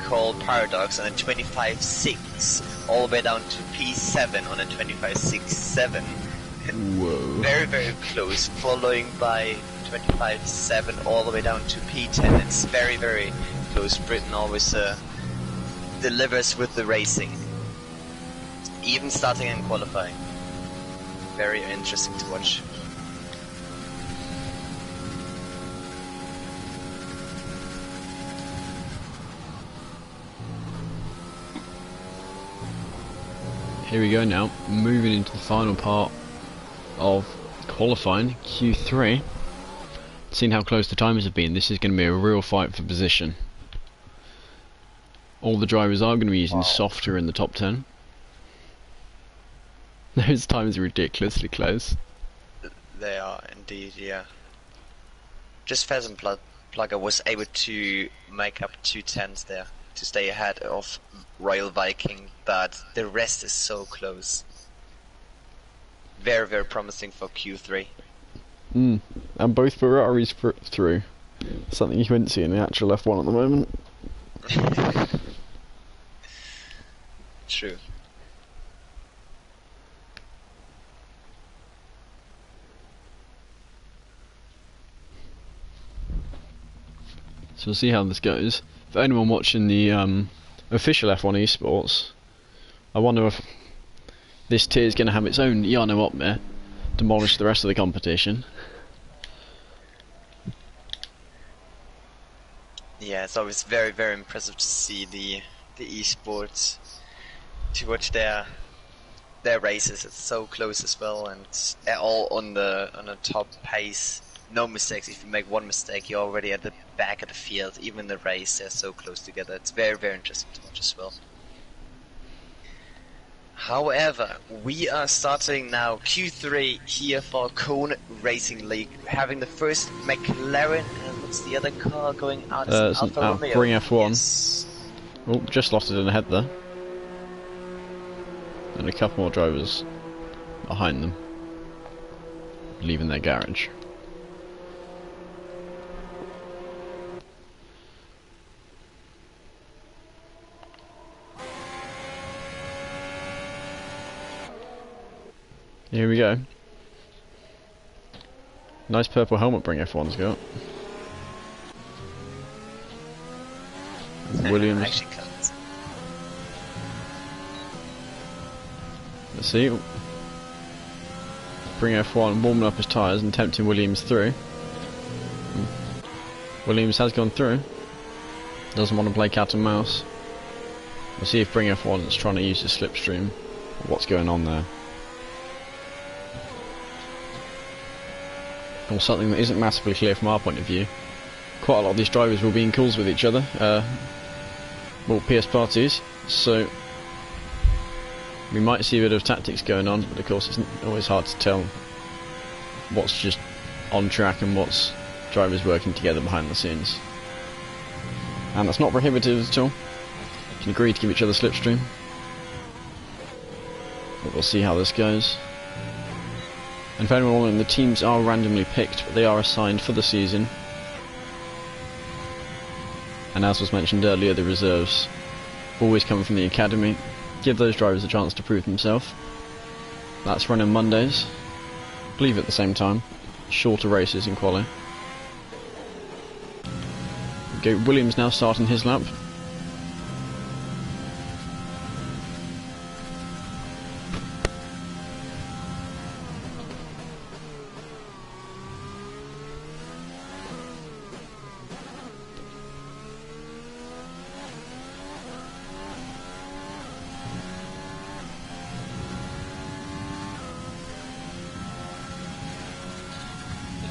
[SPEAKER 2] Cold Paradox on a 25.6 all the way down to P7 on a 25.67.
[SPEAKER 1] Whoa.
[SPEAKER 2] Very, very close, following by 25.7 all the way down to P10. It's very, very close. Britain always delivers with the racing, even starting and qualifying. Very interesting to watch.
[SPEAKER 1] Here we go now, moving into the final part of qualifying, Q3. Seeing how close the timers have been, this is going to be a real fight for position. All the drivers are going to be using softer in the top 10. Those times are ridiculously close.
[SPEAKER 2] They are indeed, yeah. Just Pheasant Plugger was able to make up 2 tenths there to stay ahead of Royal Viking, but the rest is so close. Very, very promising for Q3.
[SPEAKER 1] And both Ferraris through. Something you wouldn't see in the actual F1 at the moment.
[SPEAKER 2] True.
[SPEAKER 1] So we'll see how this goes. For anyone watching the official F1 esports, I wonder if this tier is going to have its own Jarno up there, demolish the rest of the competition.
[SPEAKER 2] Yeah, it's always very, very impressive to see the esports, to watch their races. It's so close as well, and they're all on the top pace. No mistakes. If you make one mistake, you're already at the back of the field. Even in the race, they're so close together. It's very, very interesting to watch as well. However, we are starting now Q3 here for Cone Racing League. We're having the first McLaren, and what's the other car going out?
[SPEAKER 1] It's
[SPEAKER 2] Alfa
[SPEAKER 1] an
[SPEAKER 2] Romeo.
[SPEAKER 1] Bring F1.
[SPEAKER 2] Yes.
[SPEAKER 1] Oh, just lost it in the head there. And a couple more drivers behind them, leaving their garage. Here we go. Nice purple helmet Bring F1's got. Williams.
[SPEAKER 2] Actually counts.
[SPEAKER 1] Let's see. Bring F1 warming up his tyres and tempting Williams through. Williams has gone through. Doesn't want to play cat and mouse. We'll see if Bring F1 is trying to use his slipstream. What's going on there? Or something that isn't massively clear from our point of view. Quite a lot of these drivers will be in calls with each other. Well, PS parties. So we might see a bit of tactics going on, but of course it's always hard to tell what's just on track and what's drivers working together behind the scenes. And that's not prohibitive at all. You can agree to give each other slipstream. But we'll see how this goes. And for anyone wondering, the teams are randomly picked, but they are assigned for the season. And as was mentioned earlier, the reserves always come from the academy. Give those drivers a chance to prove themselves. That's running Mondays. I believe at the same time. Shorter races in quali. Okay, Williams now starting his lap.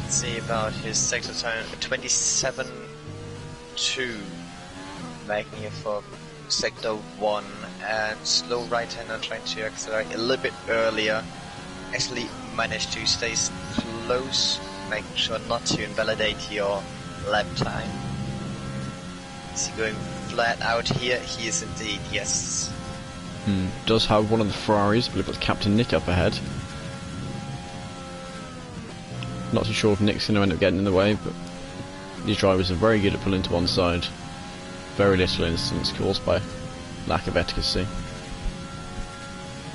[SPEAKER 2] See about his sector time 27.2, making it for sector 1, and slow right-hander trying to accelerate a little bit earlier. Actually managed to stay close, making sure not to invalidate your lap time. Is he going flat out here? He is indeed, yes.
[SPEAKER 1] Does have one of the Ferraris, I believe it's Captain Nick up ahead. Not too sure if Nick's going to end up getting in the way, but these drivers are very good at pulling to one side. Very little incidents caused by lack of etiquette.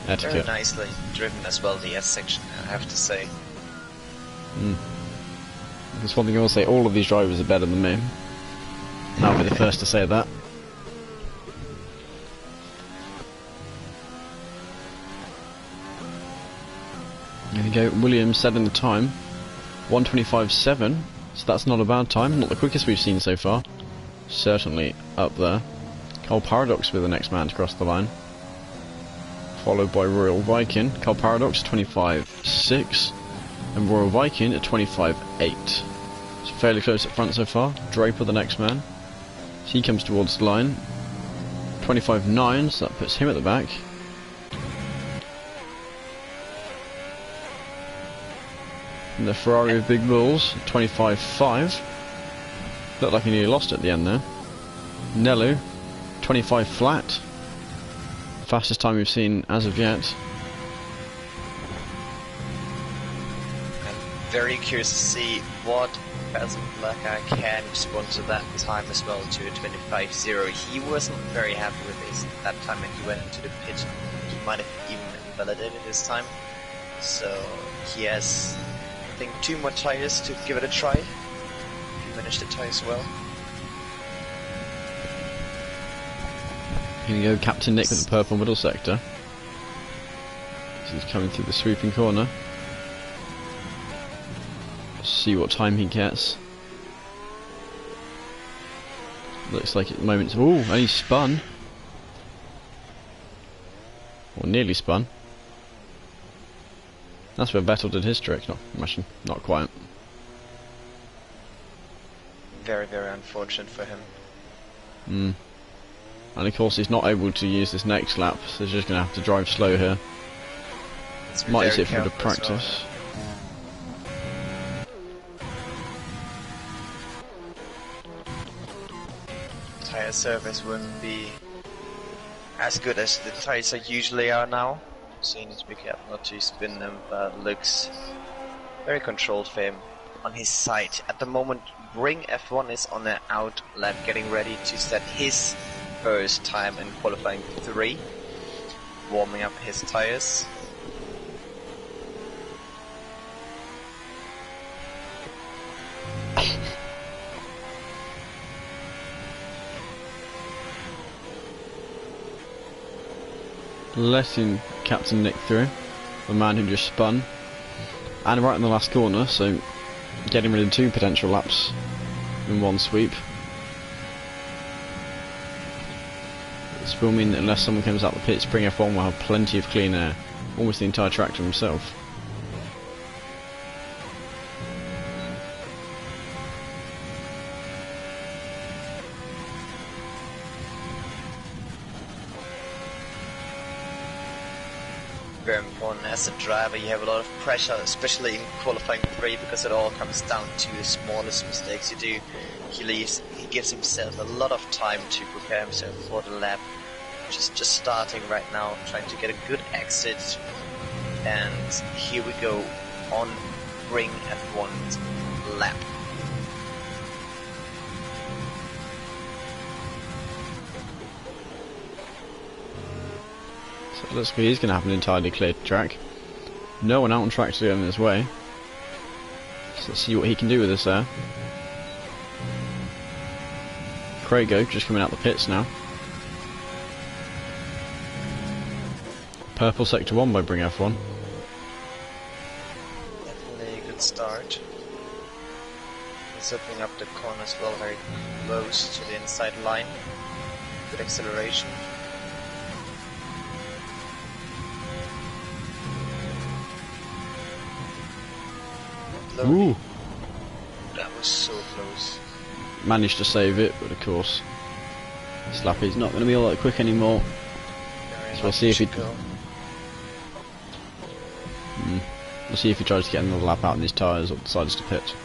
[SPEAKER 2] Very nicely driven as well, the S section, I have to say.
[SPEAKER 1] There's one thing I will say, all of these drivers are better than me. And I'll be the first to say that. There we go, Williams setting the time. 1:25.7, so that's not a bad time, not the quickest we've seen so far. Certainly up there. Cole Paradox with the next man to cross the line. Followed by Royal Viking. Cole Paradox 25.6 and Royal Viking at 25.8. So fairly close up front so far. Draper the next man. So he comes towards the line. 25.9, so that puts him at the back. And the Ferrari with big balls, 25.5. Looked like he nearly lost at the end there. Nelu, 25 flat. Fastest time we've seen as of yet.
[SPEAKER 2] I'm very curious to see what Peasant Blacker can respond to that time as well, to 25.0. He wasn't very happy with his that time when he went into the pit. He might have even invalidated his time. So he has, I think, 2 more tires to give it a try. He managed the tires well.
[SPEAKER 1] Gonna go Captain Nick with the purple middle sector. He's coming through the sweeping corner. See what time he gets. Looks like at the moment. Ooh, and he spun. Or nearly spun. That's where Vettel did his trick. Not quite.
[SPEAKER 2] Very, very unfortunate for him.
[SPEAKER 1] And of course he's not able to use this next lap, so he's just going to have to drive slow here. Might use it for a bit of practice.
[SPEAKER 2] Tire service wouldn't be as good as the tires usually are now, so you need to be careful not to spin them, but looks very controlled for him on his side. At the moment, Ring F1 is on the out lap, getting ready to set his first time in qualifying 3, warming up his tires.
[SPEAKER 1] Letting Captain Nick through, the man who just spun, and right in the last corner, so getting rid of 2 potential laps in one sweep. This will mean that unless someone comes out the pits, Spring F1 will have plenty of clean air, almost the entire track to himself.
[SPEAKER 2] Very important as a driver. You have a lot of pressure, especially in qualifying 3, because it all comes down to the smallest mistakes you do. He gives himself a lot of time to prepare himself for the lap. Just starting right now, trying to get a good exit. And here we go on Ring F1's lap.
[SPEAKER 1] So it looks like he's going to have an entirely clear track. No one out on track to get in his way. So let's see what he can do with this there. Craigo just coming out the pits now. Purple sector 1 by Bring F1.
[SPEAKER 2] Definitely a good start. He's opening up the corner as well, very close to the inside line. Good acceleration.
[SPEAKER 1] Ooh.
[SPEAKER 2] That was so close.
[SPEAKER 1] Managed to save it, but of course Slappy's not going to be all that quick anymore. So we'll see if he we'll see if he tries to get another lap out in his tyres or decides to pit.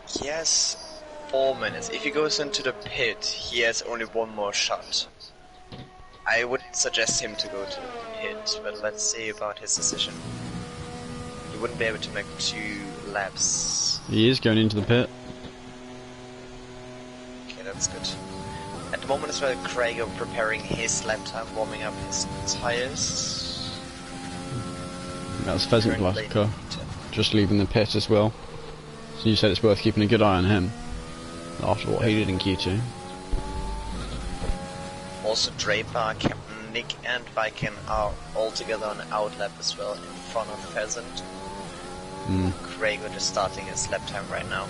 [SPEAKER 2] He has 4 minutes. If he goes into the pit, he has only 1 more shot. I would suggest him to go to the pit, but let's see about his decision. He wouldn't be able to make 2 laps.
[SPEAKER 1] He is going into the pit.
[SPEAKER 2] Okay, that's good. At the moment as well, Craigo preparing his lap time, warming up his tires.
[SPEAKER 1] That's Pheasant Blacker just leaving the pit as well. So you said it's worth keeping a good eye on him after what he did in Q2.
[SPEAKER 2] Also Draper, Captain Nick and Viken are all together on the out lap as well in front of Pheasant. Craigo just starting his lap time right now.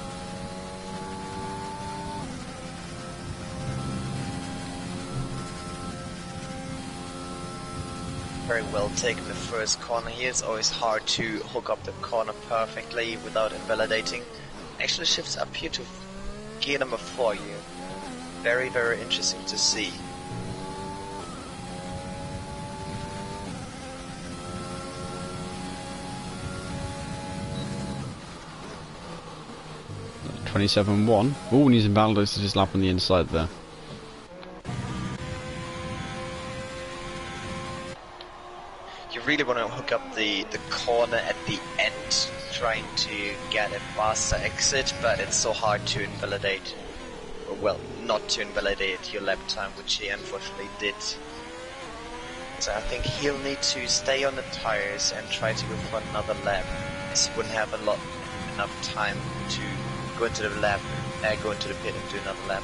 [SPEAKER 2] Very well taken the first corner here. It's always hard to hook up the corner perfectly without invalidating. Actually shifts up here to gear number 4 here. Very, very interesting to see.
[SPEAKER 1] 27.1. Oh, and he's invalidated his lap on the inside there.
[SPEAKER 2] You really want to hook up the corner at the end, trying to get a faster exit, but it's so hard to invalidate, or well, not to invalidate your lap time, which he unfortunately did. So I think he'll need to stay on the tires and try to go for another lap, as he wouldn't have enough time to go into the pit and do another lap.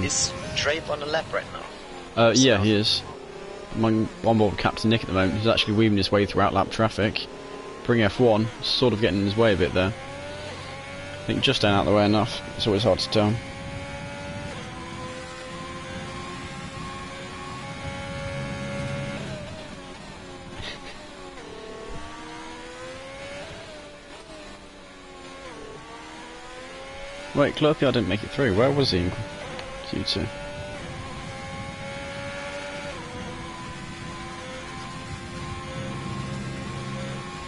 [SPEAKER 2] Is Drape on a lap right now?
[SPEAKER 1] Yeah, he is. On board Captain Nick at the moment. He's actually weaving his way through outlap traffic. Bring F1, sort of getting in his way a bit there. I think just down out the way enough. It's always hard to tell. Wait, Clerpiard didn't make it through. Where was he in Q2?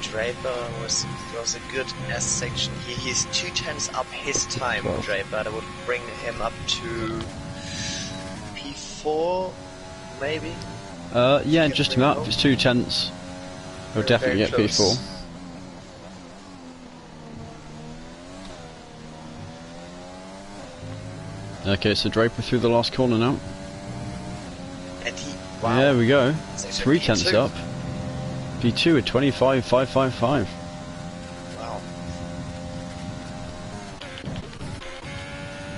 [SPEAKER 2] Draper was a good S section. He's 2/10 up his time, Draper. That would bring him up to P4, maybe?
[SPEAKER 1] Yeah, just him up. If it's 2/10, he'll definitely get P4. Okay, so Draper through the last corner now.
[SPEAKER 2] And wow.
[SPEAKER 1] There we go. 3/10 up. P2 at 25.555.
[SPEAKER 2] Wow.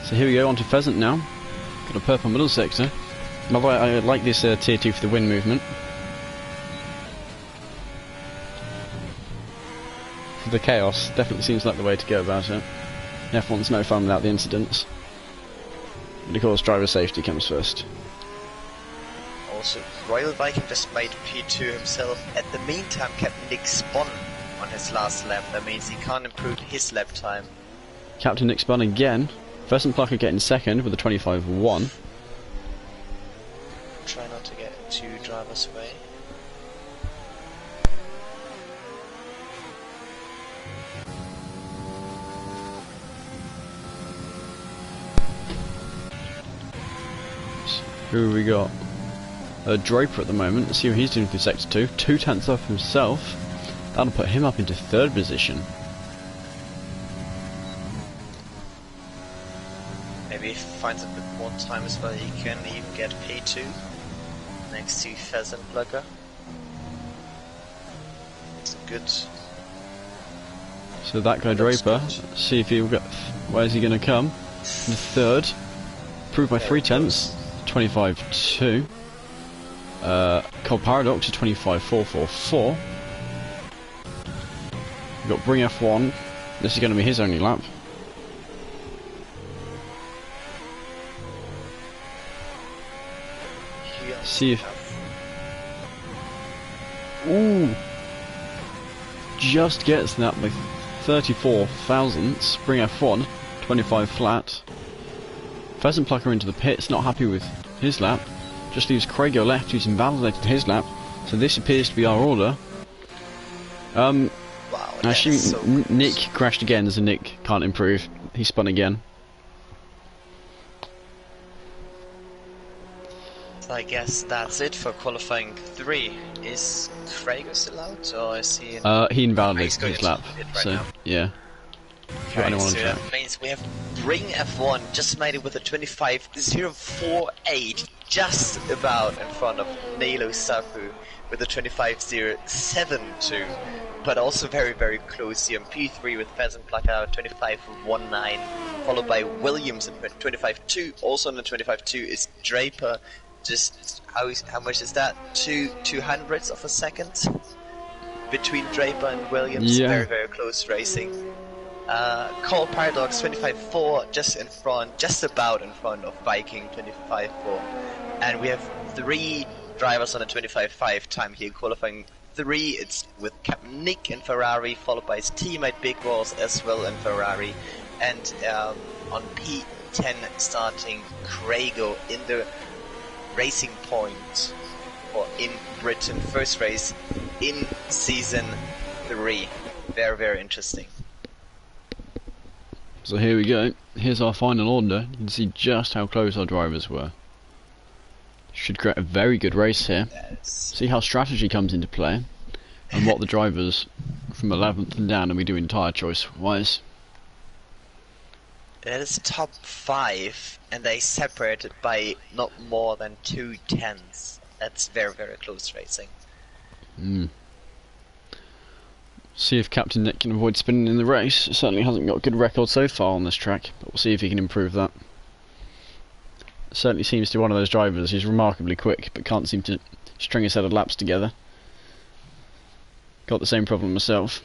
[SPEAKER 1] So here we go, on to Pheasant now. Got a purple middle sector. By the way, I like this tier 2 for the win movement. For the chaos, definitely seems like the way to go about it. F1's no fun without the incidents. And of course, driver safety comes first.
[SPEAKER 2] Also, Royal Viking just made P2 himself. At the meantime, Captain Nick spun on his last lap. That means he can't improve his lap time.
[SPEAKER 1] Captain Nick spun again. Pheasant Plucker getting second with a 25.1.
[SPEAKER 2] Try not to get two drivers away.
[SPEAKER 1] Who we got? Draper at the moment. Let's see what he's doing for sector 2. 2/10 off himself. That'll put him up into 3rd position.
[SPEAKER 2] Maybe if he finds a bit more time as well, he can even get P2 next to Pheasant Plugger. It's good.
[SPEAKER 1] So that guy Draper, see if he'll get. Where's he going to come? In 3rd. Proved by 3/10. 25.2. Cold Paradox is 25.444. We've got Bring F1. This is going to be his only lap. See if. Ooh! Just gets that by 34 thousandths. Bring F1, 25 flat. Pheasant Plucker into the pits, not happy with his lap. Just leaves Craigo left, who's invalidated his lap. So this appears to be our order.
[SPEAKER 2] Wow,
[SPEAKER 1] actually,
[SPEAKER 2] so
[SPEAKER 1] Nick crashed again, so Nick can't improve. He spun again.
[SPEAKER 2] So I guess that's it for qualifying 3. Is Craigo still out, or is he in...
[SPEAKER 1] He invalidated his lap,
[SPEAKER 2] right
[SPEAKER 1] so
[SPEAKER 2] now.
[SPEAKER 1] Yeah.
[SPEAKER 2] Right, so that means we have Bring F1 just made it with a 25.048, just about in front of Nelo Safu with a 25.072, but also very, very close here on P3 with Pheasant Plucker 25.19, followed by Williams at 25.2. Also on the 25.2 is Draper. Just how much is that? 2/200ths of a second between Draper and Williams.
[SPEAKER 1] Yeah.
[SPEAKER 2] Very, very close racing. Cold Paradox 25.4, just in front, just about in front of Viking 25.4, and we have 3 drivers on a 25.5 time here qualifying 3. It's with Captain Nick in Ferrari, followed by his teammate Big Walls as well in Ferrari, and on P10 starting Craigo in the Racing Point, or in Britain, first race in season 3. Very, very interesting.
[SPEAKER 1] So here we go. Here's our final order. You can see just how close our drivers were. Should create a very good race here.
[SPEAKER 2] Yes.
[SPEAKER 1] See how strategy comes into play, and what the drivers from 11th and down are we doing tyre choice wise.
[SPEAKER 2] It is top 5, and they separated by not more than 2/10. That's very, very close racing.
[SPEAKER 1] See if Captain Nick can avoid spinning in the race. Certainly hasn't got a good record so far on this track, but we'll see if he can improve that. Certainly seems to be one of those drivers who's remarkably quick, but can't seem to string a set of laps together. Got the same problem myself.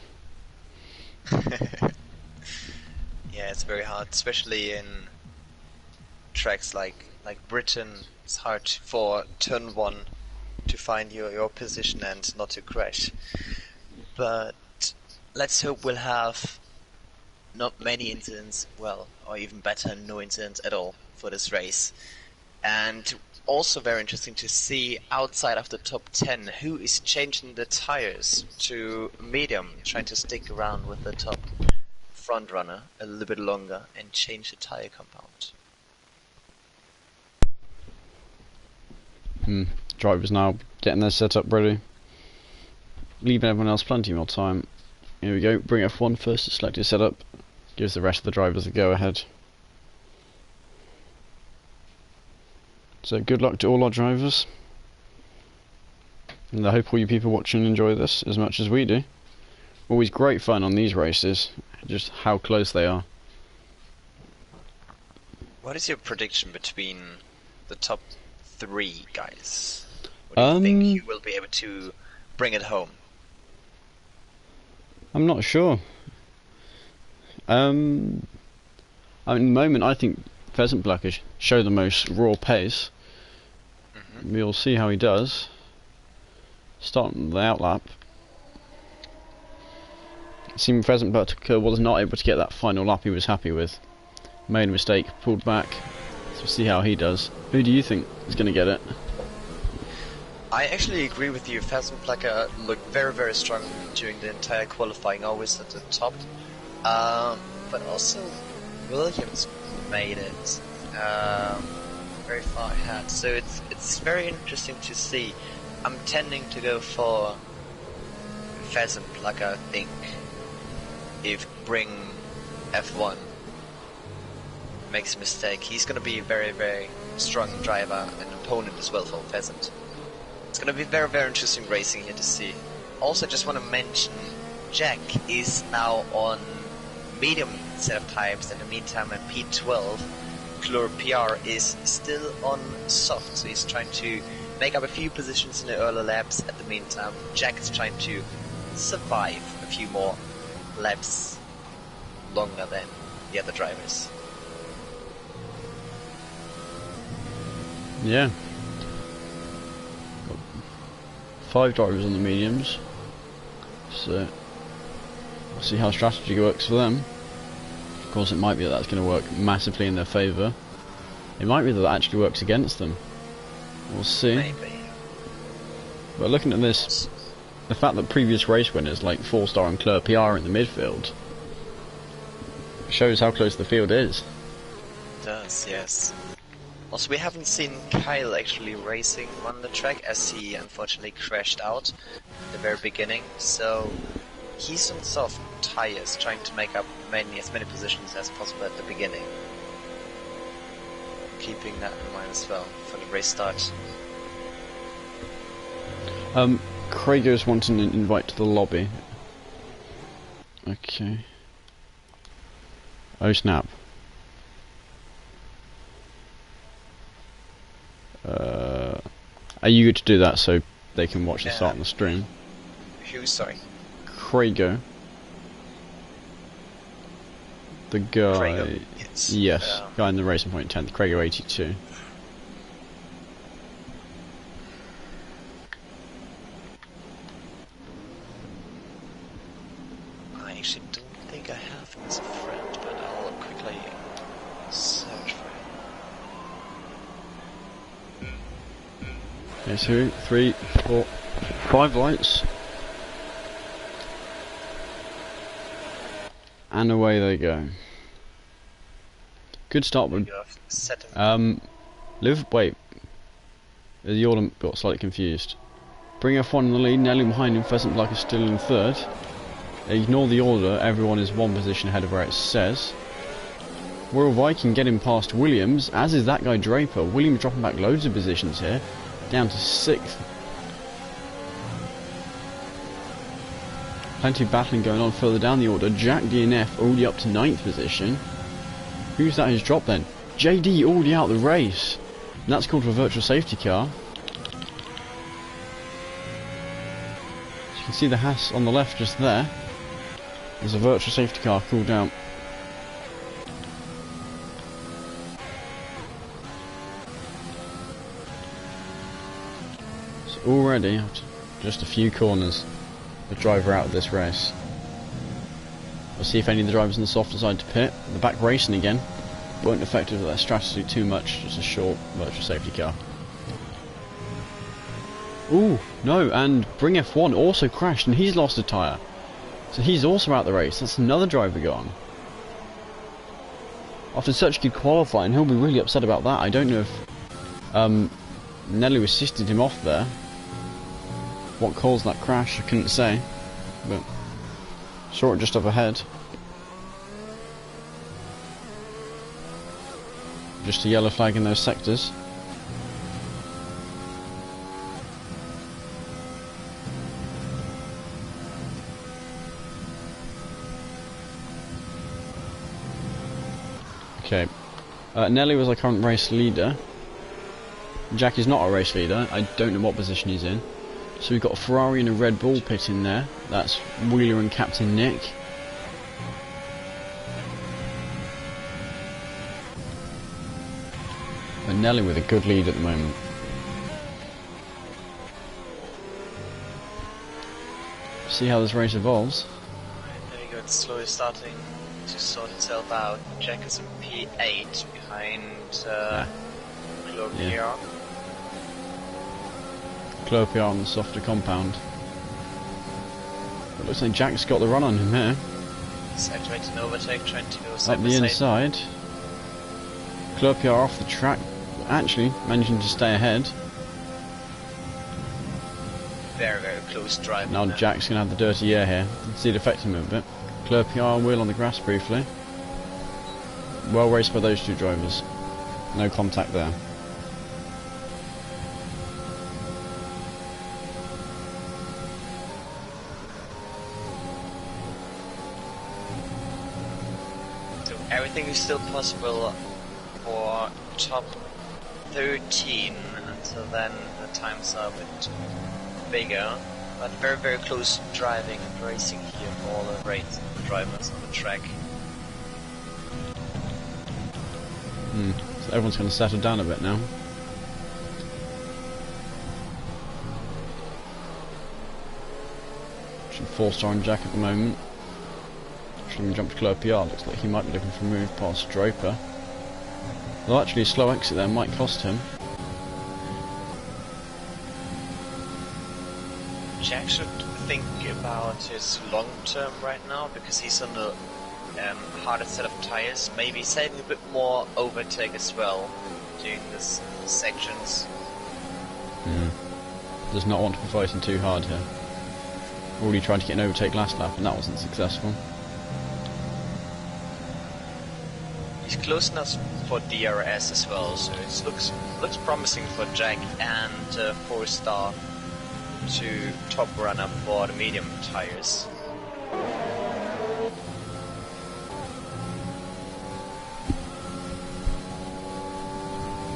[SPEAKER 2] Yeah, it's very hard, especially in tracks like Britain. It's hard for turn 1 to find your position and not to crash. But let's hope we'll have not many incidents, well, or even better, no incidents at all for this race. And also very interesting to see outside of the top 10 who is changing the tires to medium, trying to stick around with the top front runner a little bit longer and change the tire compound.
[SPEAKER 1] Drivers now getting their setup ready, leaving everyone else plenty more time. Here we go, bring F1 first to select your setup, gives the rest of the drivers a go ahead. So good luck to all our drivers, and I hope all you people watching enjoy this as much as we do. Always great fun on these races, just how close they are.
[SPEAKER 2] What is your prediction between the top 3 guys? What do you think you will be able to bring it home?
[SPEAKER 1] I'm not sure. I mean, at the moment I think Pheasant Plucker show the most raw pace. We'll see how he does. Starting the outlap. It seemed Pheasant Plucker was not able to get that final lap he was happy with. Made a mistake, pulled back. So we'll see how he does. Who do you think is going to get it?
[SPEAKER 2] I actually agree with you. Pheasant Plucker looked very, very strong during the entire qualifying, always at the top. But also Williams made it very far ahead, so it's very interesting to see. I'm tending to go for Pheasant Plucker, I think. If Bring F1 makes a mistake, he's going to be a very, very strong driver and opponent as well for Pheasant. It's going to be very, very interesting racing here to see. Also, just want to mention Jack is now on medium set of tires in the meantime, and P12 PR is still on soft, so he's trying to make up a few positions in the early laps. At the meantime, Jack is trying to survive a few more laps longer than the other drivers.
[SPEAKER 1] Yeah. Got 5 drivers on the mediums, so we'll see how strategy works for them. Of course, it might be that that's going to work massively in their favour. It might be that that actually works against them. We'll see.
[SPEAKER 2] Maybe.
[SPEAKER 1] But looking at this, the fact that previous race winners like 4-star and Claire PR in the midfield shows how close the field is.
[SPEAKER 2] It does, yes. Also, we haven't seen Kyle actually racing on the track, as he unfortunately crashed out at the very beginning. So he's on soft tires, trying to make up as many positions as possible at the beginning. Keeping that in mind as well for the race start.
[SPEAKER 1] Craigos wanting an invite to the lobby. Okay. Oh snap. Are you good to do that so they can watch the start on the stream?
[SPEAKER 2] Who, sorry?
[SPEAKER 1] Craigo. The guy...
[SPEAKER 2] Craigo,
[SPEAKER 1] yes, guy in the Racing Point 10th, Craigo 82.
[SPEAKER 2] I actually don't think I have him as a friend, but I'll quickly search for him.
[SPEAKER 1] Okay, so 3, 4, 5 lights. And away they go. Good start, but
[SPEAKER 2] You have set of
[SPEAKER 1] wait, the order got slightly confused. Bring F1 in the lead, Nelly behind him, Pheasant Black is still in third. Ignore the order, everyone is one position ahead of where it says. Royal Viking getting past Williams, as is that guy Draper. Williams dropping back loads of positions here, down to 6th. Plenty of battling going on further down the order. Jack DNF already up to 9th position. Who's that who's dropped then? JD already out the race. And that's called for a virtual safety car. You can see the Haas on the left just there. There's a virtual safety car called out. So already, after just a few corners, the driver out of this race. We'll see if any of the drivers on the soft decide to pit. The back racing again. Won't affect their strategy too much, just a short virtual safety car. Ooh, no, and Bring F1 also crashed and he's lost a tyre. So he's also out the race. That's another driver gone. After such good qualifying, he'll be really upset about that. I don't know if Nelly assisted him off there. What caused that crash, I couldn't say. But saw it just up ahead. Just a yellow flag in those sectors. Okay, Nelly was our current race leader. Jack is not a race leader. I don't know what position he's in. So we've got a Ferrari and a Red Bull pit in there. That's Wheeler and Captain Nick. And Nelly with a good lead at the moment. See how this race evolves.
[SPEAKER 2] There you go, it's slowly starting to sort itself out. Jack is in P8 behind Clopier.
[SPEAKER 1] Clopier on the softer compound. It looks like Jack's got the run on him here.
[SPEAKER 2] He's activating overtake, trying to go side
[SPEAKER 1] Up
[SPEAKER 2] by
[SPEAKER 1] the
[SPEAKER 2] side.
[SPEAKER 1] inside. Clopier off the track, actually managing to stay ahead.
[SPEAKER 2] Very, very close drive.
[SPEAKER 1] Now Jack's going to have the dirty air here. You can see it affecting him a bit. Clopier wheel on the grass briefly. Well raced by those two drivers. No contact there.
[SPEAKER 2] So everything is still possible for top 13 until then the times are a bit bigger. But very, very close driving and racing here for all the race drivers on the track.
[SPEAKER 1] So everyone's going to settle down a bit now. Should 4-star on Jack at the moment. Should jump to Clopier. Looks like he might be looking for a move past Draper. Though actually a slow exit there might cost him.
[SPEAKER 2] Jack should think about his long term right now because he's on the harder set of tires. Maybe saving a bit more overtake as well during this sections.
[SPEAKER 1] Does not want to be fighting too hard here. Already tried to get an overtake last lap and that wasn't successful.
[SPEAKER 2] He's close enough for DRS as well, so it looks promising for Jack and 4-star to top runner for the medium tires.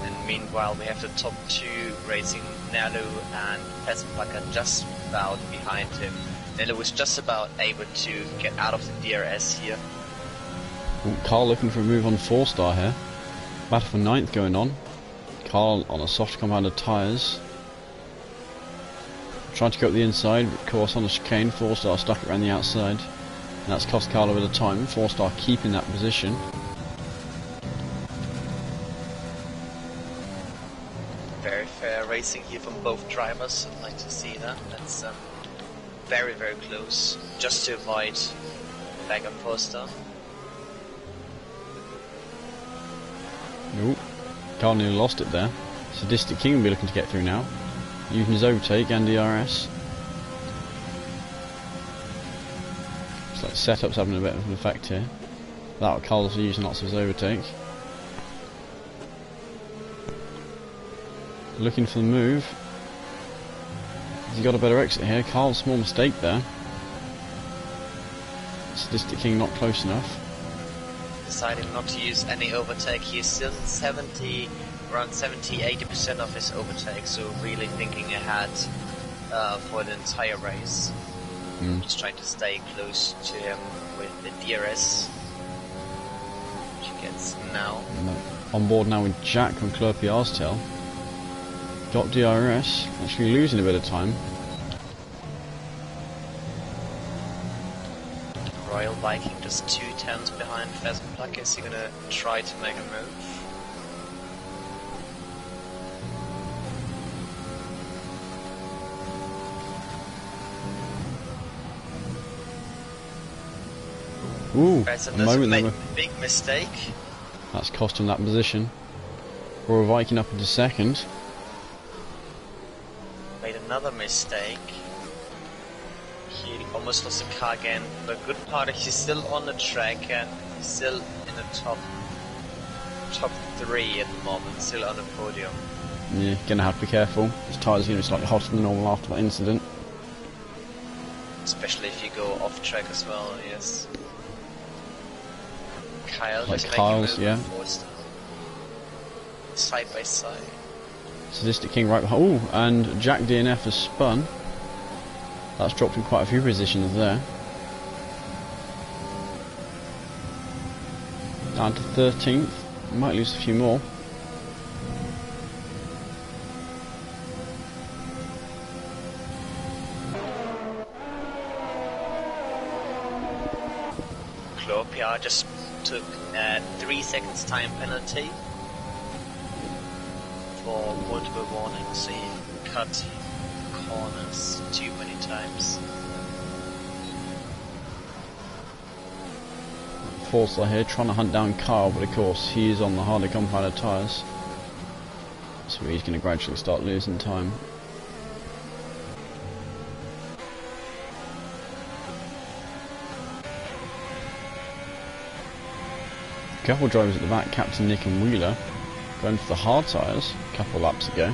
[SPEAKER 2] And meanwhile we have the top 2 racing. Nalu and Pessenbacher just about behind him. Nalu was just about able to get out of the DRS here.
[SPEAKER 1] Ooh, Carl looking for a move on 4-star here. Battle for 9th going on. Carl on a soft compound of tyres. Trying to go up the inside, but of course on the chicane, 4-star stuck around the outside. And that's cost Carl a bit of time. 4-star keeping that position.
[SPEAKER 2] Very fair racing here from both drivers. I'd like to see that. That's very, very close. Just to avoid back of 4-star.
[SPEAKER 1] Nope. Carl nearly lost it there. Sadistic King will be looking to get through now, using his overtake and DRS. Looks like setup's having a bit of an effect here. That Carl's using lots of his overtake. Looking for the move. Has he got a better exit here? Carl's small mistake there. Sadistic King not close enough.
[SPEAKER 2] Deciding not to use any overtake. He's still around 70-80% of his overtake, so really thinking ahead for the entire race. He's trying to stay close to him with the DRS, which he gets now.
[SPEAKER 1] On board now with Jack on Claire PR's tail. Got DRS, actually losing a bit of time.
[SPEAKER 2] Royal Viking just 2 tenths behind Pheasant Pluck. Is he gonna try to make a move?
[SPEAKER 1] Ooh,
[SPEAKER 2] Pheasant
[SPEAKER 1] a moment
[SPEAKER 2] made
[SPEAKER 1] there.
[SPEAKER 2] a big mistake.
[SPEAKER 1] That's cost him that position. Royal Viking up into second.
[SPEAKER 2] Made another mistake. He almost lost the car again. The good part is he's still on the track and he's still in the top 3 at the moment, still on the podium.
[SPEAKER 1] Yeah, gonna have to be careful. His tyres are gonna be slightly hotter than normal after that incident.
[SPEAKER 2] Especially if you go off track as well, yes. Kyle
[SPEAKER 1] Like
[SPEAKER 2] just
[SPEAKER 1] Kyle's,
[SPEAKER 2] making a
[SPEAKER 1] yeah.
[SPEAKER 2] move forward. Side by side.
[SPEAKER 1] Sadistic King right behind. Ooh, and Jack DNF has spun. That's dropped him quite a few positions there. Down to 13th. Might lose a few more.
[SPEAKER 2] Clopia just took 3 seconds time penalty for multiple warnings, so he cut corners too many times.
[SPEAKER 1] Forza here trying to hunt down Kyle, but of course he is on the harder compounded tyres, so he's going to gradually start losing time. A couple of drivers at the back, Captain Nick and Wheeler, going for the hard tyres a couple of laps ago.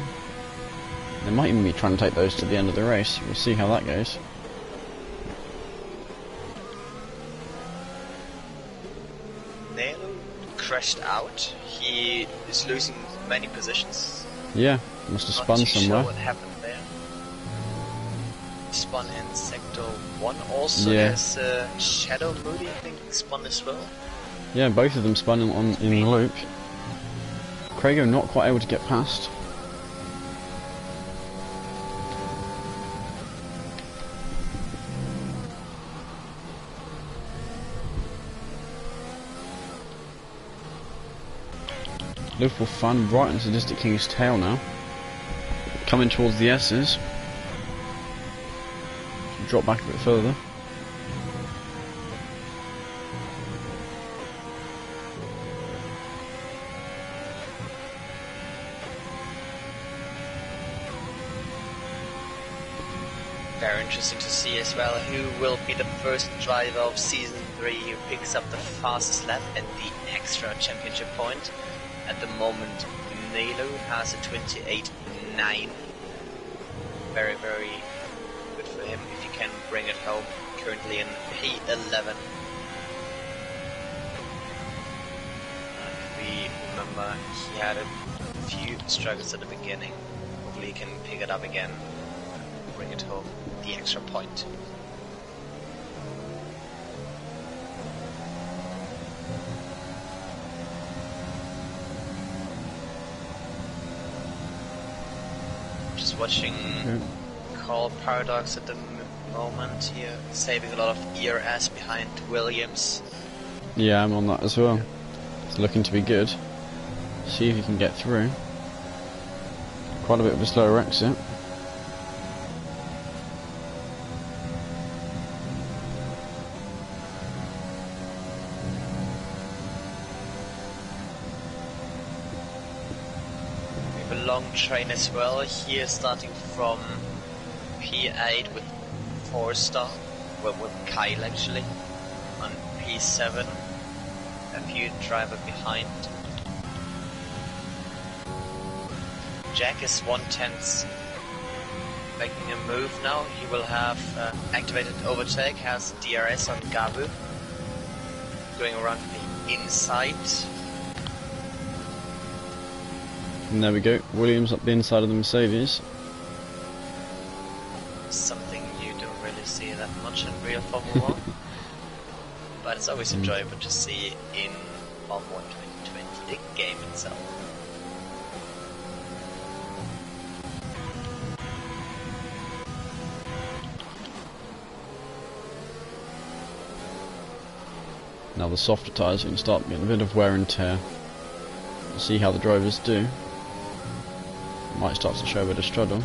[SPEAKER 1] They might even be trying to take those to the end of the race. We'll see how that goes.
[SPEAKER 2] Nelo crashed out. He is losing many positions.
[SPEAKER 1] Yeah, must have spun
[SPEAKER 2] Not too
[SPEAKER 1] somewhere.
[SPEAKER 2] sure what happened there. Spun in sector 1 also.
[SPEAKER 1] Yeah.
[SPEAKER 2] There's Shadow Moody, I think, spun as well.
[SPEAKER 1] Yeah, both of them spun in the loop. Craigo not quite able to get past. Liverpool fan right on Sadistic King's tail now. Coming towards the S's. Drop back a bit further.
[SPEAKER 2] Very interesting to see as well who will be the first driver of season 3 who picks up the fastest lap and the extra championship point. At the moment, Nelo has a 28.9. Very, very good for him if he can bring it home. Currently in P11. We remember he had a few struggles at the beginning. Hopefully he can pick it up again. Bring it home, the extra point. Just watching Carl Paradox at the moment here, saving a lot of ERS behind Williams.
[SPEAKER 1] Yeah, I'm on that as well. It's looking to be good. See if he can get through. Quite a bit of a slower exit.
[SPEAKER 2] long train as well. Here starting from P8 with 4-star, well, with Kyle actually, on P7, a few driver behind. Jack is 1/10 making a move now. He will have activated overtake, has DRS on Gabu, going around the inside.
[SPEAKER 1] And there we go, Williams up the inside of the Mercedes.
[SPEAKER 2] Something you don't really see that much in real Formula 1. But it's always enjoyable to see in Formula 1 2020, the game itself.
[SPEAKER 1] Now the softer tyres can start getting a bit of wear and tear. We'll see how the drivers do. Might start to show a bit of struggle.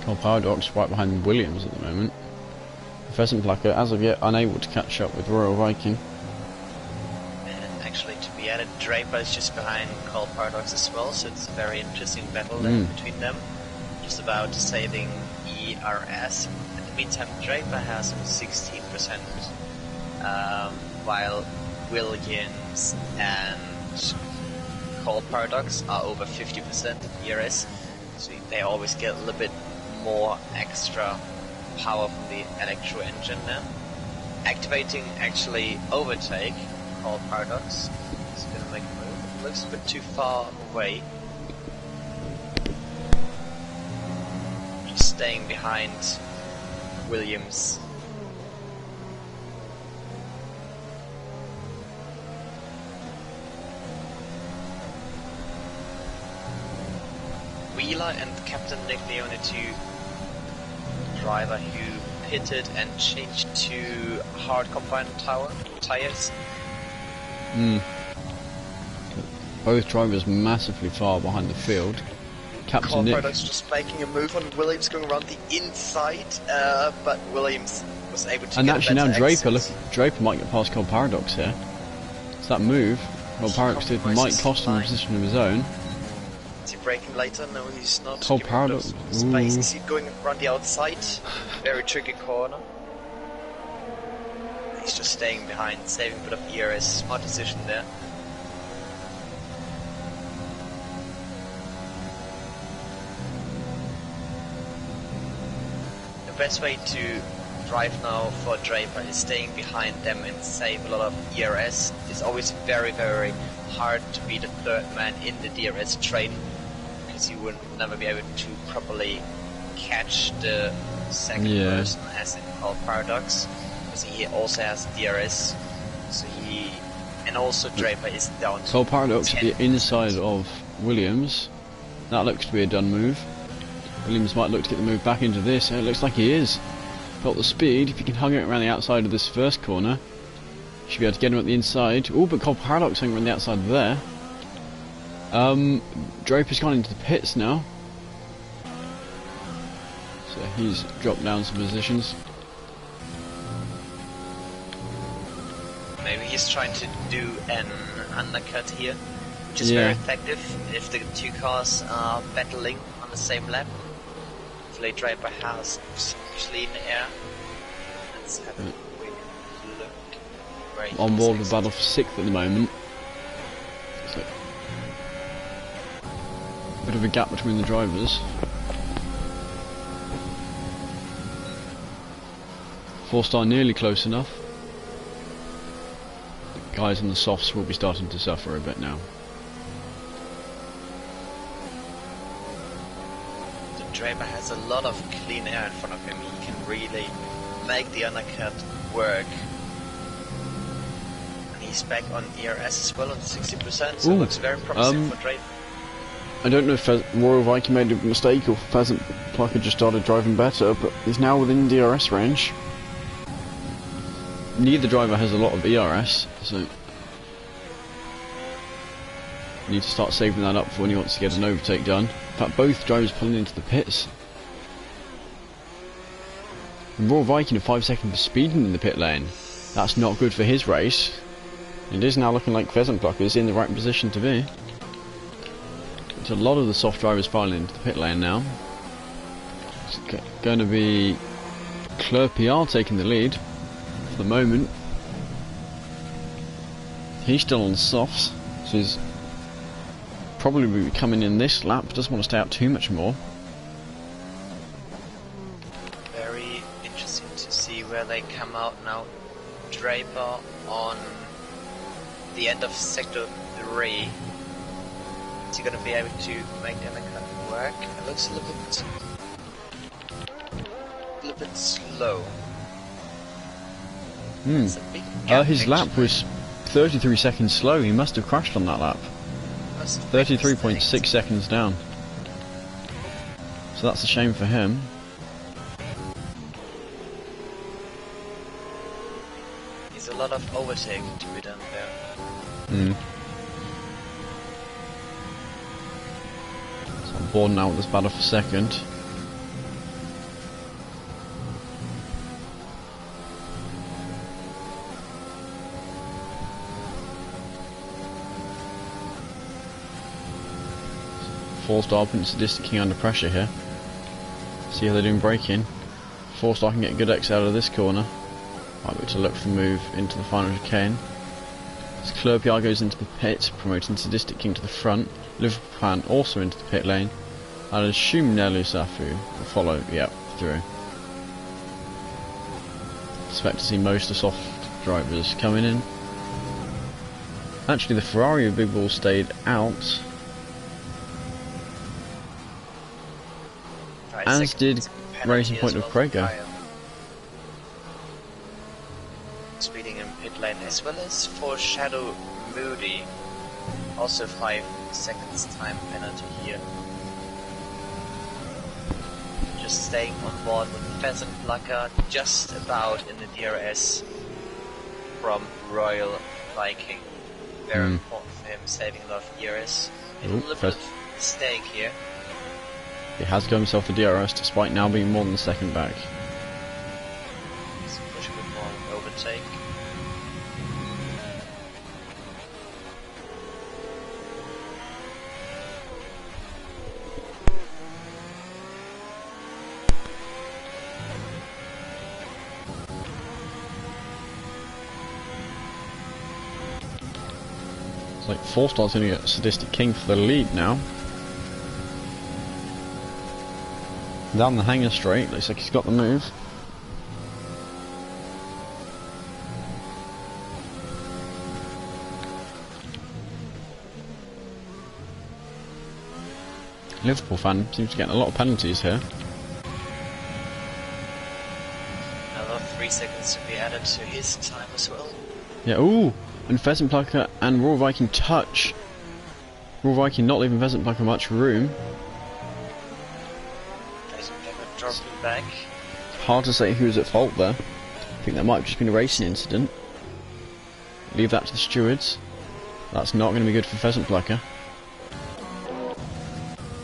[SPEAKER 1] Cole Paradox right behind Williams at the moment. Pheasant Placker as of yet unable to catch up with Royal Viking.
[SPEAKER 2] And actually, to be added, Draper is just behind Cole Paradox as well, so it's a very interesting battle there between them. Just about saving ERS. In the meantime, Draper has 16%, while Williams and Cole Paradox are over 50% ERS, so they always get a little bit more extra power from the electro engine now. Activating actually overtake, Cole Paradox. He's gonna make a move. It looks a bit too far away. Just staying behind Williams. Wheeler and Captain Nick, the only two driver who pitted and changed to hard compound tires.
[SPEAKER 1] Both drivers massively far behind the field. Captain Nick
[SPEAKER 2] Paradox just making a move on Williams, going around the inside, but Williams was able to.
[SPEAKER 1] And
[SPEAKER 2] get
[SPEAKER 1] actually
[SPEAKER 2] a
[SPEAKER 1] now
[SPEAKER 2] better
[SPEAKER 1] Draper,
[SPEAKER 2] exit.
[SPEAKER 1] look, Draper might get past Cole Paradox here. So that move Cole Paradox did might cost him a position of his own.
[SPEAKER 2] Is he braking later? No, he's not.
[SPEAKER 1] Cole
[SPEAKER 2] Giving
[SPEAKER 1] Paradox.
[SPEAKER 2] those space. Is he going around the outside? Very tricky corner. He's just staying behind, saving a bit of ERS. Smart decision there. The best way to drive now for Draper is staying behind them and save a lot of ERS. It's always very, very hard to be the third man in the DRS train, because you would never be able to properly catch the second person as in Cole Paradox, because he also has DRS. So and also Draper is down to
[SPEAKER 1] Cole Paradox at the inside of Williams. That looks to be a done move. Williams might look to get the move back into this. It looks like he is. Got the speed. If you can hung it around the outside of this first corner, you should be able to get him at the inside. Oh, but Cole Paradox hung around the outside there. Draper's gone into the pits now. So he's dropped down some positions.
[SPEAKER 2] Maybe he's trying to do an undercut here, which is very effective if the two cars are battling on the same lap. Hopefully Draper has some clean air. Let's have a quick look.
[SPEAKER 1] On board with battle for 6th at the moment. So, bit of a gap between the drivers. 4-star nearly close enough. The guys in the softs will be starting to suffer a bit now.
[SPEAKER 2] Draper has a lot of clean air in front of him. He can really make the undercut work. And he's back on ERS as well on 60%, so it looks very promising for Draper.
[SPEAKER 1] I don't know if Royal Viking made a mistake or Pheasant Plucker just started driving better, but he's now within DRS range. Neither driver has a lot of ERS, so you need to start saving that up for when he wants to get an overtake done. In fact, both drivers pulling into the pits. And Royal Viking a 5 second for speeding in the pit lane. That's not good for his race. It is now looking like Pheasant Plucker is in the right position to be. It's a lot of the soft drivers filing into the pit lane now. It's going to be CRC taking the lead for the moment. He's still on softs, so he's probably be coming in this lap. Doesn't want to stay out too much more.
[SPEAKER 2] Very interesting to see where they come out now. Draper on the end of sector 3. Is he going to be able to make the undercut work? It looks a little bit slow. It's a big gap
[SPEAKER 1] His lap
[SPEAKER 2] actually.
[SPEAKER 1] was 33 seconds slow. He must have crashed on that lap. 33.6 seconds down. So that's a shame for him.
[SPEAKER 2] There's a lot of overtaking to be done there.
[SPEAKER 1] So I'm bored now with this battle for second. Four-star putting Sadistic King under pressure here. See how they're doing braking. Four-star can get a good exit out of this corner. Might be to look for move into the final chicane. As CRC goes into the pit, promoting Sadistic King to the front. Liverpool Fan also into the pit lane. I'd assume Nelu Safu will follow, through. Expect to see most of the soft drivers coming in. Actually, the Ferrari of Big Ball stayed out. As did Racing Point of Prager.
[SPEAKER 2] Speeding in pit lane, as well as for Shadow Moody. Also 5 seconds time penalty here. Just staying on board with Pheasant Plucker, just about in the DRS from Royal Viking. Very important for him, saving a lot of DRS. A little bit of mistake here.
[SPEAKER 1] He has got himself a DRS despite now being more than a second back.
[SPEAKER 2] Let's push a bit more on overtake.
[SPEAKER 1] It's like Four-star's going to get Sadistic King for the lead now. Down the hanger straight, looks like he's got the move. Liverpool Fan seems to get a lot of penalties here.
[SPEAKER 2] Another 3 seconds to be added to his time as well.
[SPEAKER 1] Yeah, ooh! And Pheasant Plucker and Royal Viking touch. Royal Viking not leaving Pheasant Plucker much room.
[SPEAKER 2] Dropping back.
[SPEAKER 1] Hard to say who's at fault there. I think that might have just been a racing incident. Leave that to the stewards. That's not going to be good for Pheasant Plucker.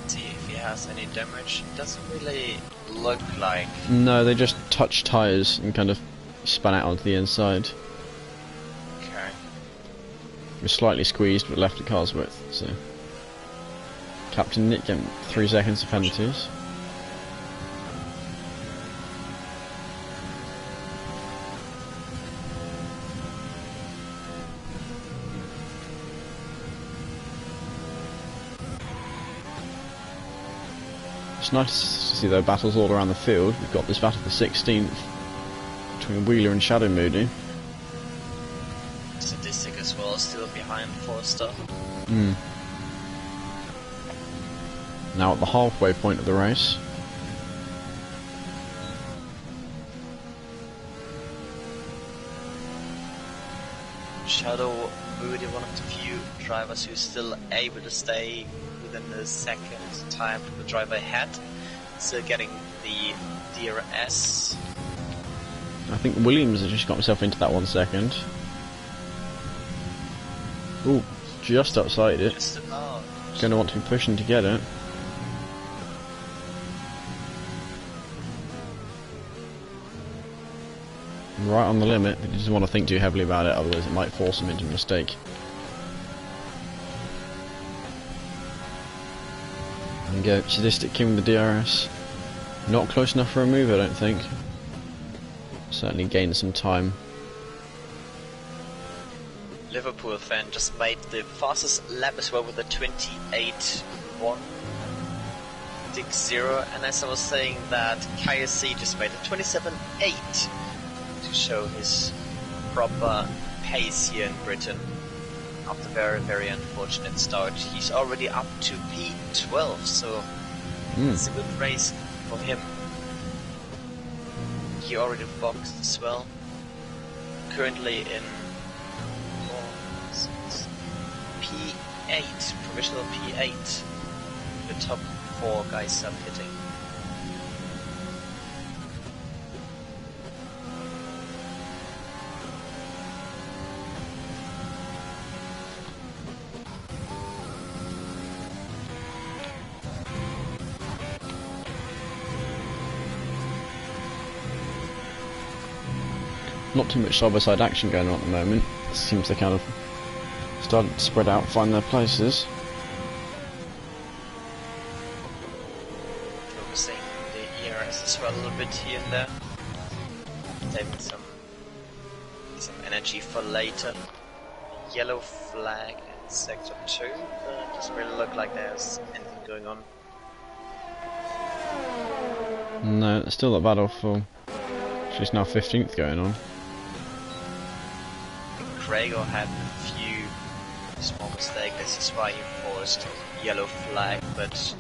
[SPEAKER 2] See if he has any damage. Doesn't really look like.
[SPEAKER 1] No, they just touched tyres and kind of spun out onto the inside.
[SPEAKER 2] Okay.
[SPEAKER 1] It was slightly squeezed but left at car's width, so. Captain Nick getting 3 seconds of penalties. It's nice to see though battles all around the field. We've got this battle for 16th between Wheeler and Shadow Moody.
[SPEAKER 2] Sadistic as well, still behind Forster.
[SPEAKER 1] Now at the halfway point of the race.
[SPEAKER 2] Shadow Moody, one of the few drivers who's still able to stay within the second time from the driver ahead. Still getting the DRS.
[SPEAKER 1] I think Williams has just got himself into that 1 second. Ooh, just outside it.
[SPEAKER 2] Just about.
[SPEAKER 1] Going to want to be pushing to get it. right on the limit, but he doesn't want to think too heavily about it, otherwise it might force him into a mistake. And go, Sadistic King with the DRS. Not close enough for a move, I don't think. Certainly gained some time.
[SPEAKER 2] Liverpool fan just made the fastest lap as well with a 28.160, and as I was saying that CRC just made a 27.8 to show his proper pace here in Britain. After a very, very unfortunate start, he's already up to P12, so it's a good race for him. He already boxed as well. Currently in P8, provisional P8. The top 4 guys are pitting.
[SPEAKER 1] Not too much side-by-side action going on at the moment. It seems to kind of started to spread out, find their places.
[SPEAKER 2] Focusing the ERS as well a little bit here and there. Saving some energy for later. Yellow flag in sector 2, but it doesn't really look like there's anything going on.
[SPEAKER 1] No, it's still a battle for... She's now 15th going on.
[SPEAKER 2] Gregor had a few small mistakes, this is why he forced yellow flag, but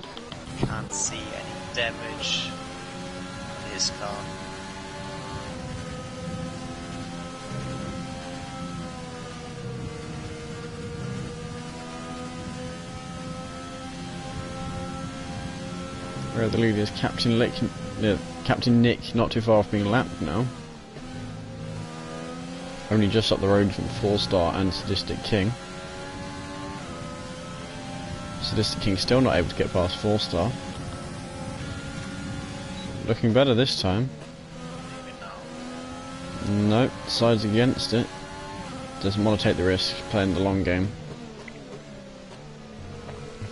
[SPEAKER 2] can't see any damage on his car.
[SPEAKER 1] Where the lead is Captain Nick, not too far off being lapped now. Only just up the road from 4-star and Sadistic King. Sadistic King still not able to get past 4-star. Looking better this time. No, sides against it. Doesn't want to take the risk, playing the long game.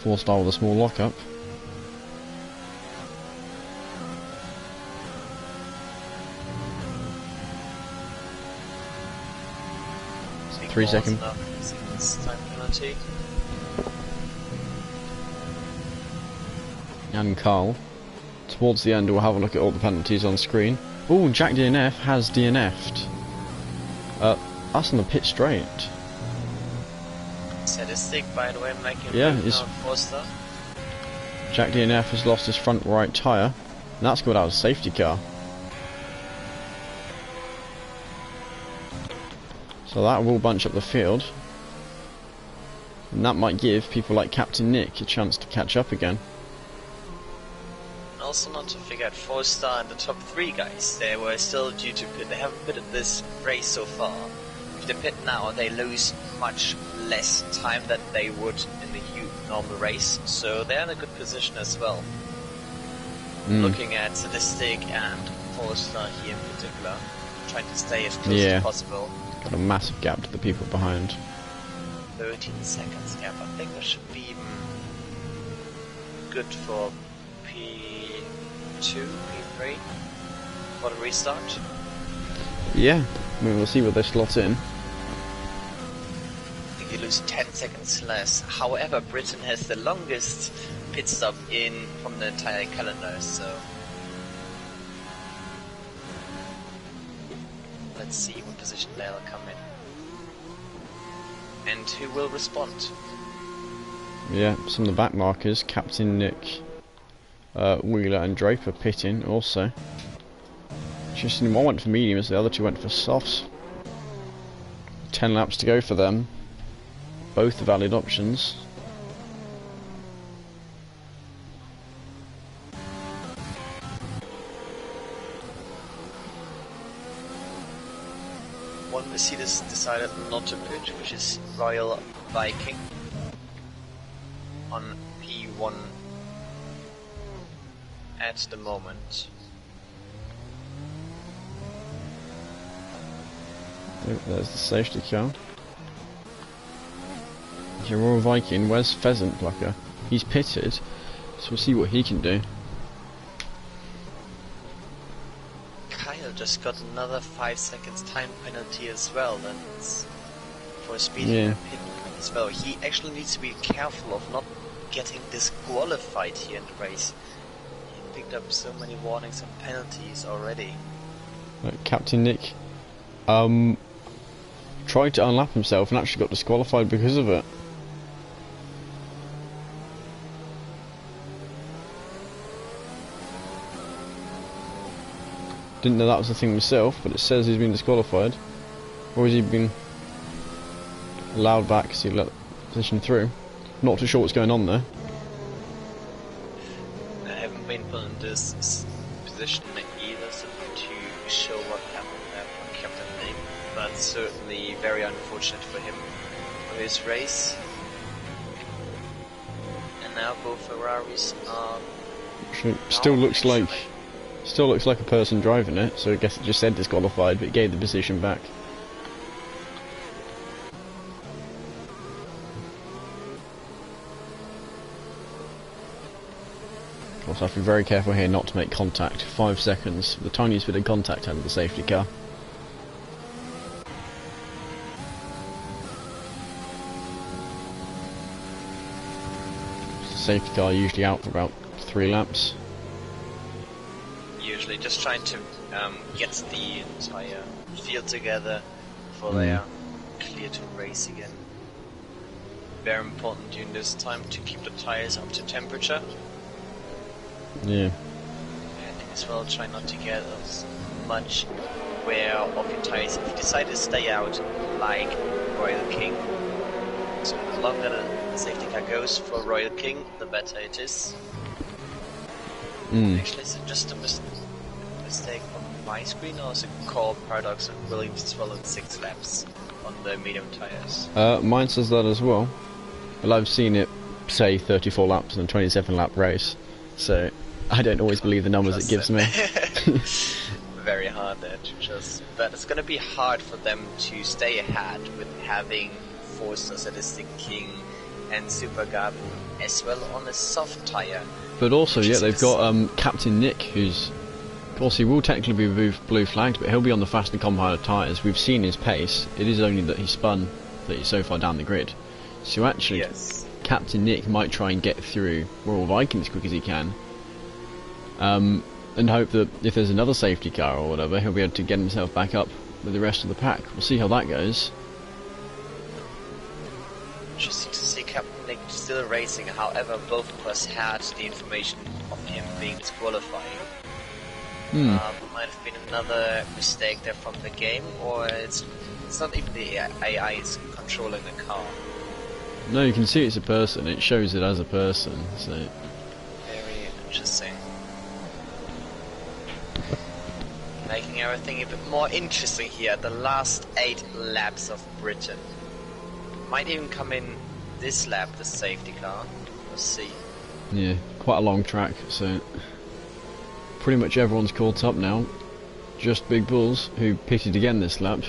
[SPEAKER 1] 4-star with a small lockup. Three seconds.
[SPEAKER 2] Time penalty.
[SPEAKER 1] And Carl. Towards the end, we'll have a look at all the penalties on screen. Oh, Jack DNF has DNF'd. Us on the pit straight.
[SPEAKER 2] Sadistic, by the way, making
[SPEAKER 1] he's
[SPEAKER 2] 4-star.
[SPEAKER 1] Jack DNF has lost his front right tyre, and that's got out of a safety car. So that will bunch up the field, and that might give people like Captain Nick a chance to catch up again.
[SPEAKER 2] Also not to forget 4-star and the top 3 guys, they were still due to pit. They haven't pitted this race so far. If they pit now, they lose much less time than they would in the normal race, so they're in a good position as well. Looking at Sadistic and 4-star here in particular, trying to stay as close as possible.
[SPEAKER 1] Got a massive gap to the people behind.
[SPEAKER 2] 13 seconds gap. I think that should be good for P2, P3 for the restart.
[SPEAKER 1] Yeah, I mean, we'll see where they slot in.
[SPEAKER 2] I think you lose 10 seconds less. However, Britain has the longest pit stop from the entire calendar, so let's see what position they'll come in. And who will respond?
[SPEAKER 1] Yeah, some of the back markers, Captain Nick, Wheeler and Draper pitting also. Interesting, one went for mediums, the other 2 went for softs. 10 laps to go for them. Both valid options.
[SPEAKER 2] One Mercedes decided not to pitch, which is Royal Viking on P1 at the moment.
[SPEAKER 1] Oh, there's the safety car. Your Royal Viking, where's Pheasant Plucker? He's pitted, so we'll see what he can do.
[SPEAKER 2] Kyle just got another 5 seconds time penalty as well. That's for speeding
[SPEAKER 1] Yeah.
[SPEAKER 2] a pit as well. He actually needs to be careful of not getting disqualified here in the race. He picked up so many warnings and penalties already.
[SPEAKER 1] Captain Nick tried to unlap himself and actually got disqualified because of it. Didn't know that was the thing myself, but it says he's been disqualified. Or has he been allowed back because he let the position through? Not too sure what's going on there.
[SPEAKER 2] I haven't been put in this position either, so to show what happened there from Captain Nick, but certainly very unfortunate for him for his race. And now both Ferraris are
[SPEAKER 1] Actually, still looks like a person driving it, so I guess it just said disqualified, but it gave the position back. Of course, I have to be very careful here not to make contact. 5 seconds, the tiniest bit of contact out of the safety car. Safety car usually out for about 3 laps.
[SPEAKER 2] usually just trying to get the entire field together before they are clear to race again. Very important during this time to keep the tires up to temperature.
[SPEAKER 1] Yeah.
[SPEAKER 2] And as well try not to get as much wear of your tires if you decide to stay out like Royal King. So the longer the safety car goes for Royal King, the better it is. Actually, is it just a mistake on my screen, or is it called Paradox of Williams as well in 6 laps on the medium tires?
[SPEAKER 1] Mine says that as well. But I've seen it say 34 laps in a 27 lap race, so I don't always believe the numbers it gives me.
[SPEAKER 2] Very hard there to just, but it's gonna be hard for them to stay ahead with having Forster, Sadistic King and Super Garden as well on a soft tire.
[SPEAKER 1] But also, yeah, they've got Captain Nick, who's, of course, he will technically be blue flagged, but he'll be on the faster compound tyres. We've seen his pace. It is only that he spun that he's so far down the grid. So actually,
[SPEAKER 2] yes,
[SPEAKER 1] Captain Nick might try and get through Royal Viking as quick as he can, and hope that if there's another safety car or whatever, he'll be able to get himself back up with the rest of the pack. We'll see how that goes.
[SPEAKER 2] interesting to see Captain Nick still racing. However, both of us had the information of him being disqualified. Might have been another mistake there from the game, or it's not even the AI is controlling the car.
[SPEAKER 1] No, you can see it's a person. It shows it as a person. So
[SPEAKER 2] very interesting, making everything a bit more interesting here. The last 8 laps of Britain. Might even come in this lap, the safety car. We'll see.
[SPEAKER 1] yeah, quite a long track. So pretty much everyone's caught up now. Just Big Bulls, who pitted again this lap.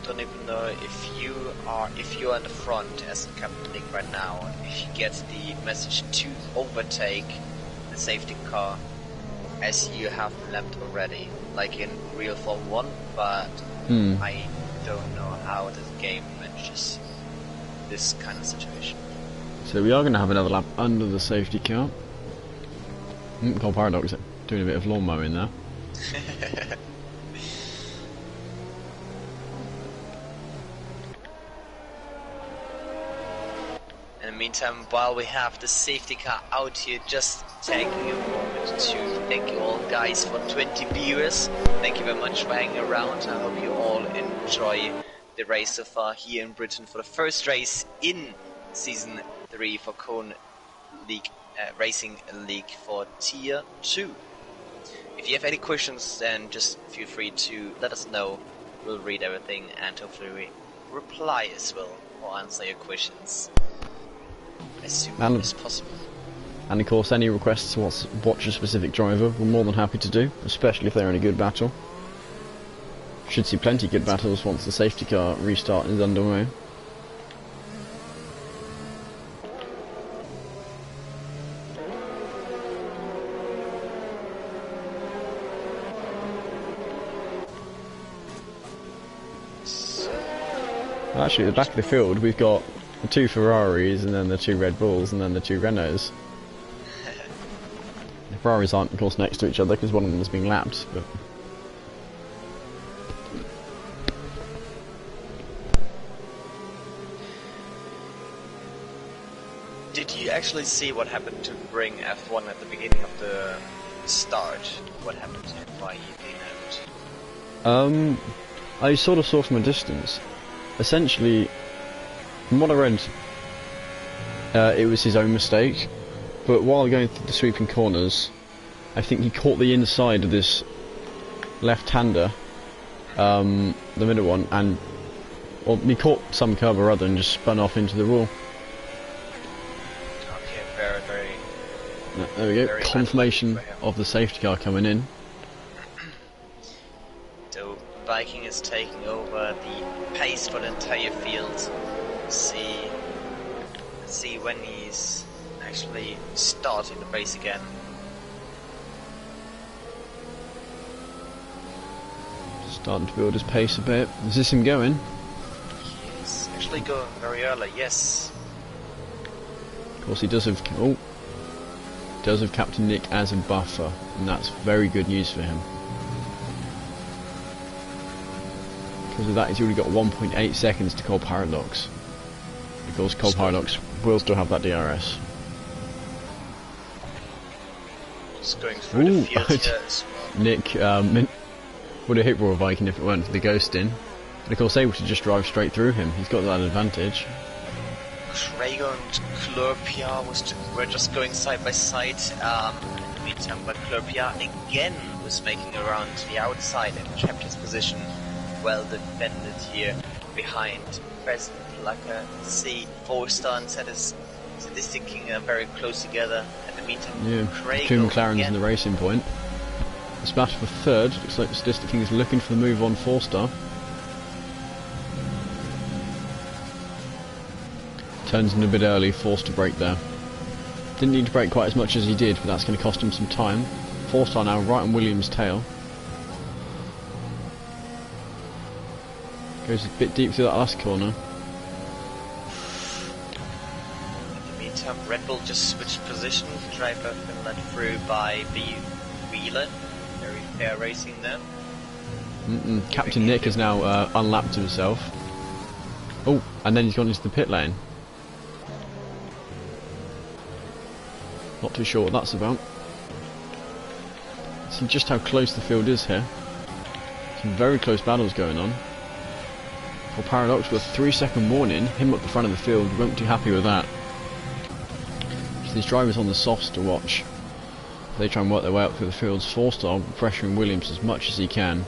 [SPEAKER 2] Don't even know if you are in the front as Captain Nick right now, if you get the message to overtake the safety car as you have lapped already, like in real Form 1, but I don't know how the game manages this kind of situation.
[SPEAKER 1] So we are going to have another lap under the safety car. Called Paradox doing a bit of lawn mowing there.
[SPEAKER 2] In the meantime, while we have the safety car out here, just taking a moment to thank you all guys for 20 viewers. Thank you very much for hanging around. I hope you all enjoy the race so far here in Britain for the first race in Season 3 for Cone League, Racing League for Tier 2. If you have any questions, then just feel free to let us know. We'll read everything and hopefully we reply as well or answer your questions as soon as possible.
[SPEAKER 1] And of course, any requests to watch a specific driver, we're more than happy to do, especially if they're in a good battle. Should see plenty of good battles once the safety car restart is underway. Actually, at the back of the field, we've got the 2 Ferraris, and then the 2 Red Bulls, and then the 2 Renaults. The Ferraris aren't, of course, next to each other because one of them is being lapped. But
[SPEAKER 2] did you actually see what happened to Bring F1 at the beginning of the start? What happened to him? Why he came out?
[SPEAKER 1] I sort of saw from a distance. Essentially, from what I read, it was his own mistake, but while going through the sweeping corners, I think he caught the inside of this left-hander, the middle one, and he caught some curve or other and just spun off into the wall.
[SPEAKER 2] Okay, very...
[SPEAKER 1] There we go, confirmation of the safety car coming in.
[SPEAKER 2] So, Viking is taking over the pace for the entire field. Let's see when he's actually starting the race again.
[SPEAKER 1] Starting to build his pace a bit. Is this him going?
[SPEAKER 2] He's actually going very early, yes.
[SPEAKER 1] Of course he does have Captain Nick as a buffer, and that's very good news for him. Because of that, he's already got 1.8 seconds to Cole Paradox. Of course, Cole Paradox will still have that DRS.
[SPEAKER 2] Just going through the field here as well.
[SPEAKER 1] Nick would have hit Royal Viking if it weren't for the ghost in. But of course, able to just drive straight through him. He's got that advantage.
[SPEAKER 2] Krager and Klurpia were just going side by side in the meantime, but Klurpia again was making around the outside and kept his position well defended here behind President Laka. See, 4-star and sticking very close together. At the meantime,
[SPEAKER 1] yeah,
[SPEAKER 2] Krager
[SPEAKER 1] 2 McLarens in the racing point. It's battle for 3rd. Looks like the Sadistic King is looking for the move on 4-star. Turns in a bit early, forced to brake there. Didn't need to brake quite as much as he did, but that's going to cost him some time. 4-star now right on Williams' tail. Goes a bit deep through that last corner.
[SPEAKER 2] In the meantime, Red Bull just switched position. Driver been led through by the Wheeler. Very fair racing there.
[SPEAKER 1] Captain Nick is now unlapped himself. Oh, and then he's gone into the pit lane. Not too sure what that's about. See just how close the field is here. Some very close battles going on. For Paradox with a 3-second warning, him up the front of the field, won't be too happy with that. So these drivers on the softs to watch. They try and work their way up through the fields. 4-star pressuring Williams as much as he can.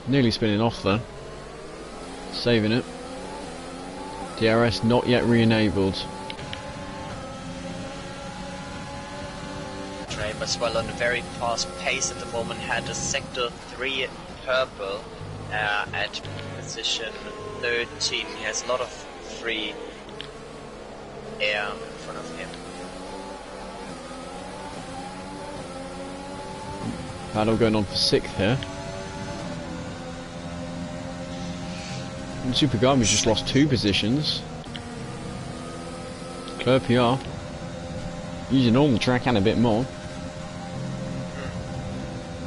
[SPEAKER 1] Nearly spinning off there. Saving it. DRS not yet re-enabled.
[SPEAKER 2] Drivers well on a very fast pace at the moment. Had a sector 3 purple at position 13. He has a lot of free air in front of him.
[SPEAKER 1] Battle going on for 6th here. And Super Gami's just lost 2 positions. Claire PR using all the track and a bit more.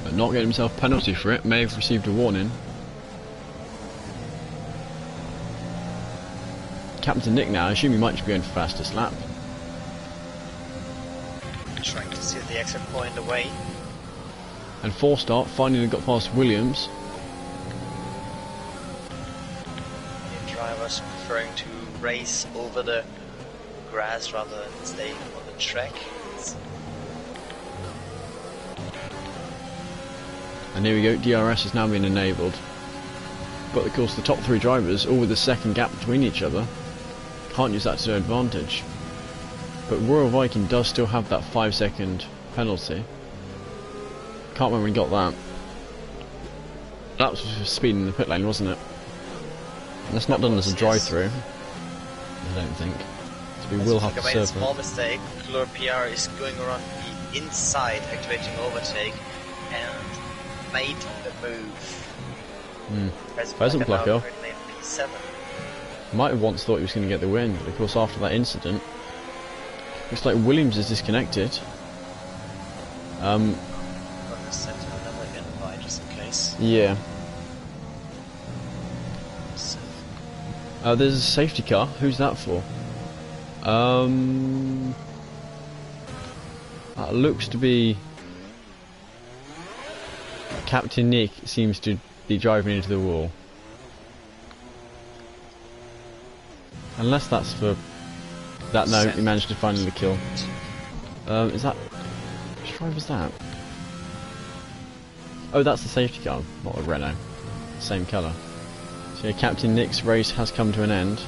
[SPEAKER 1] But not getting himself a penalty for it. May have received a warning. Captain Nick now, I assume he might just be going for fastest lap.
[SPEAKER 2] Trying to see the exit point away.
[SPEAKER 1] And 4-star finally got past Williams.
[SPEAKER 2] The drivers preferring to race over the grass rather than stay on the track.
[SPEAKER 1] And here we go, DRS has now been enabled. But of course the top 3 drivers, all with a second gap between each other, can't use that to their advantage. but Royal Viking does still have that 5-second penalty. Can't remember when he got that. That was for speed in the pit lane, wasn't it? That's not done as a drive-through, I don't think. So we will have to serve
[SPEAKER 2] a small mistake. Clur PR is going around the inside, activating overtake, and made a move.
[SPEAKER 1] Pheasant plucker.
[SPEAKER 2] P7.
[SPEAKER 1] Might have once thought he was going to get the win, but of course after that incident, looks like Williams is disconnected.
[SPEAKER 2] I'm gonna set another invite just in case.
[SPEAKER 1] Yeah.
[SPEAKER 2] So.
[SPEAKER 1] There's a safety car. Who's that for? That looks to be Captain Nick. Seems to be driving into the wall. Unless that's for that. No, he managed to finally kill. Is that which driver's that? Oh, that's the safety car, not a Renault. Same colour. So yeah, Captain Nick's race has come to an end.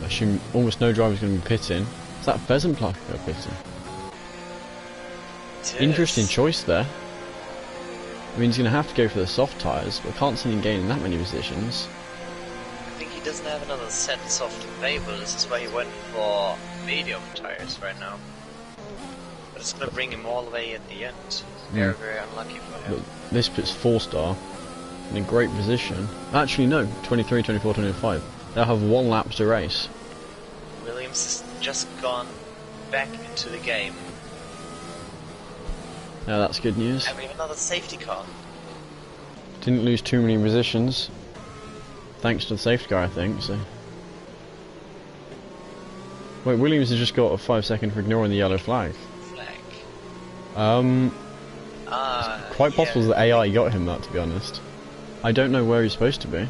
[SPEAKER 1] I assume almost no driver's going to be pitting. Is that Pheasant Plucker pitting? Interesting choice there. I mean, he's going to have to go for the soft tyres, but I can't see him gaining that many positions.
[SPEAKER 2] I think he doesn't have another set soft available. This is why he went for medium tyres right now. But it's going to bring him all the way at the end. Very, very unlucky for him.
[SPEAKER 1] But this puts 4-star in a great position. Actually, no, 23, 24, 25. They'll have 1 lap to race.
[SPEAKER 2] Williams has just gone back into the game.
[SPEAKER 1] Yeah, that's good news.
[SPEAKER 2] And we have another safety car.
[SPEAKER 1] Didn't lose too many positions, thanks to the safety car, I think. So, wait, Williams has just got a 5-second for ignoring the yellow flag. Quite possible that AI got him that, to be honest. I don't know where he's supposed to be.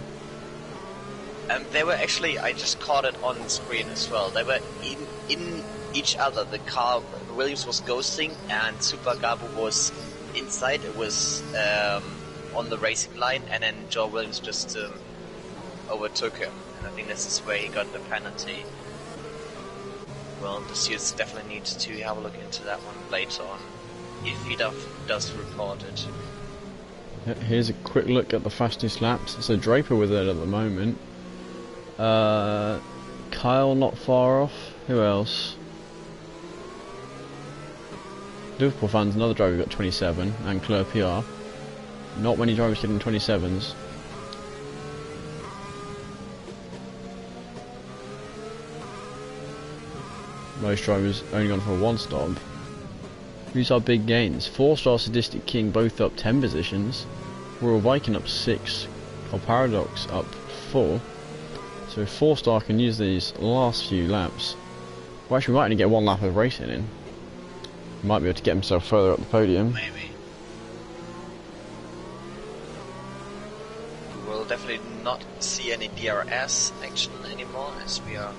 [SPEAKER 2] They were actually, I just caught it on screen as well. They were in each other. The car, Williams was ghosting and Super Gabu was inside. It was on the racing line, and then Joe Williams just overtook him. And I think this is where he got the penalty. Well, the students definitely need to have a look into that one later on, if he does report it.
[SPEAKER 1] Here's a quick look at the fastest laps. So Draper with it at the moment. Kyle not far off. Who else? Liverpool fans, another driver got 27, and Claire PR. Not many drivers getting 27s. Most drivers only gone for a 1-star. Who's our big gains? 4-star Sadistic King both up 10 positions. Royal Viking up 6. Or Paradox up 4. So 4-star can use these last few laps. Well, actually, we might only get 1 lap of racing in. Might be able to get himself further up the podium.
[SPEAKER 2] Maybe. We will definitely not see any DRS action anymore, as we are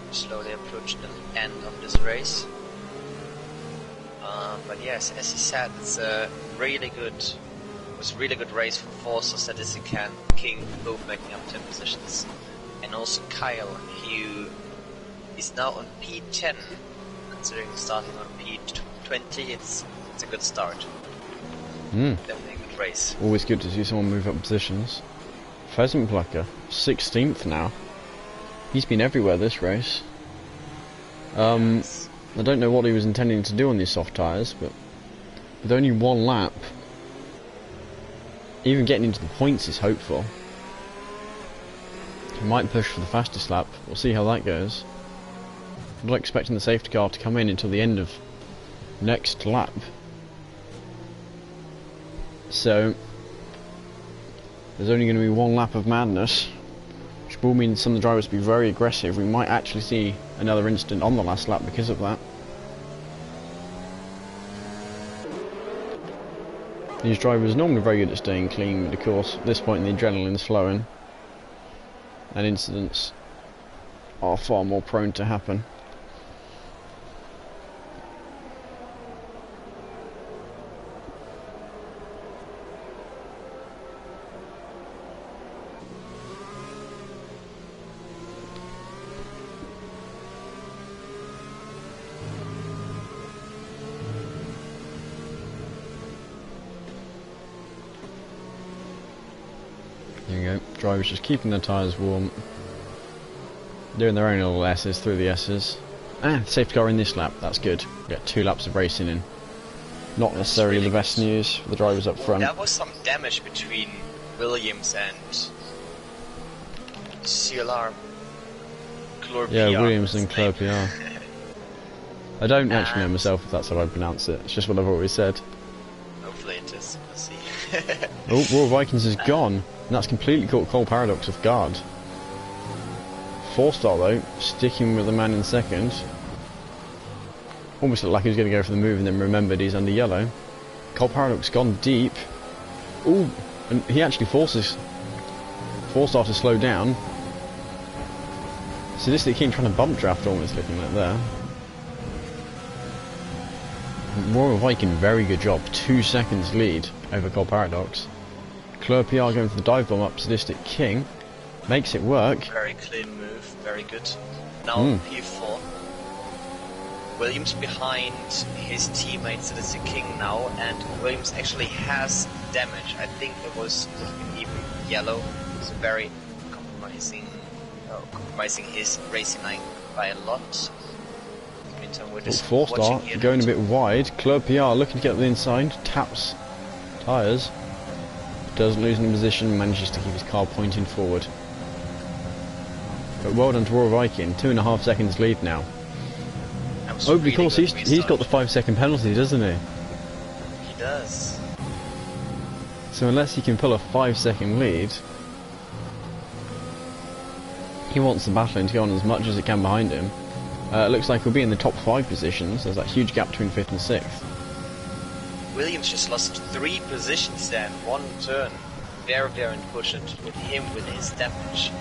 [SPEAKER 2] slowly approaching the end of this race. But yes, as he said, it's a really good race for Forza, Sadistic King, both making up 10 positions. And also Kyle, who is now on P10, considering starting on P20, it's a good start. Definitely a good race.
[SPEAKER 1] Always good to see someone move up positions. Pheasant Plucker, 16th now. He's been everywhere this race.
[SPEAKER 2] Yes.
[SPEAKER 1] I don't know what he was intending to do on these soft tyres, but with only 1 lap, even getting into the points is hopeful. He might push for the fastest lap. We'll see how that goes. I'm not expecting the safety car to come in until the end of next lap. So there's only going to be 1 lap of madness, which will mean some of the drivers will be very aggressive. We might actually see another incident on the last lap because of that. These drivers are normally very good at staying clean, but of course at this point the adrenaline's flowing and incidents are far more prone to happen. Drivers just keeping their tyres warm. Doing their own little S's through the S's. And safety car in this lap, that's good. We get 2 laps of racing in. Not necessarily the best news for the drivers up front.
[SPEAKER 2] There was some damage between Williams and CLR.
[SPEAKER 1] Yeah, Williams and Clerpiar. I don't actually know myself if that's how I pronounce it. It's just what I've always said.
[SPEAKER 2] Hopefully it is. We'll see.
[SPEAKER 1] Oh, Royal Vikings is gone. And that's completely caught Cole Paradox off guard. 4-star though, sticking with the man in second. Almost looked like he was going to go for the move and then remembered he's under yellow. Cole Paradox gone deep. Ooh, and he actually forces 4-star to slow down. Sadistic King trying to bump draft almost looking like there. Royal Viking, very good job. 2 seconds lead over Cole Paradox. Clerpiar going for the dive bomb up Sadistic King. Makes it work.
[SPEAKER 2] Very clean move, very good. Now P4. Williams behind his teammate Sadistic King now, and Williams actually has damage. I think it was even yellow. It's very compromising his racing line by a lot. In the meantime, we're just
[SPEAKER 1] 4-star going a bit wide. Clerpiar looking to get up the inside, taps tyres, doesn't lose any position, manages to keep his car pointing forward. But well done to Royal Viking, 2.5 seconds lead now. Oh, because he's got the 5-second penalty, doesn't he?
[SPEAKER 2] He does.
[SPEAKER 1] So unless he can pull a 5-second lead, he wants the battling to go on as much as it can behind him. It looks like he'll be in the top 5 positions. There's that huge gap between 5th and 6th.
[SPEAKER 2] Williams just lost 3 positions there in 1 turn. Very, very unfortunate with him with his damage.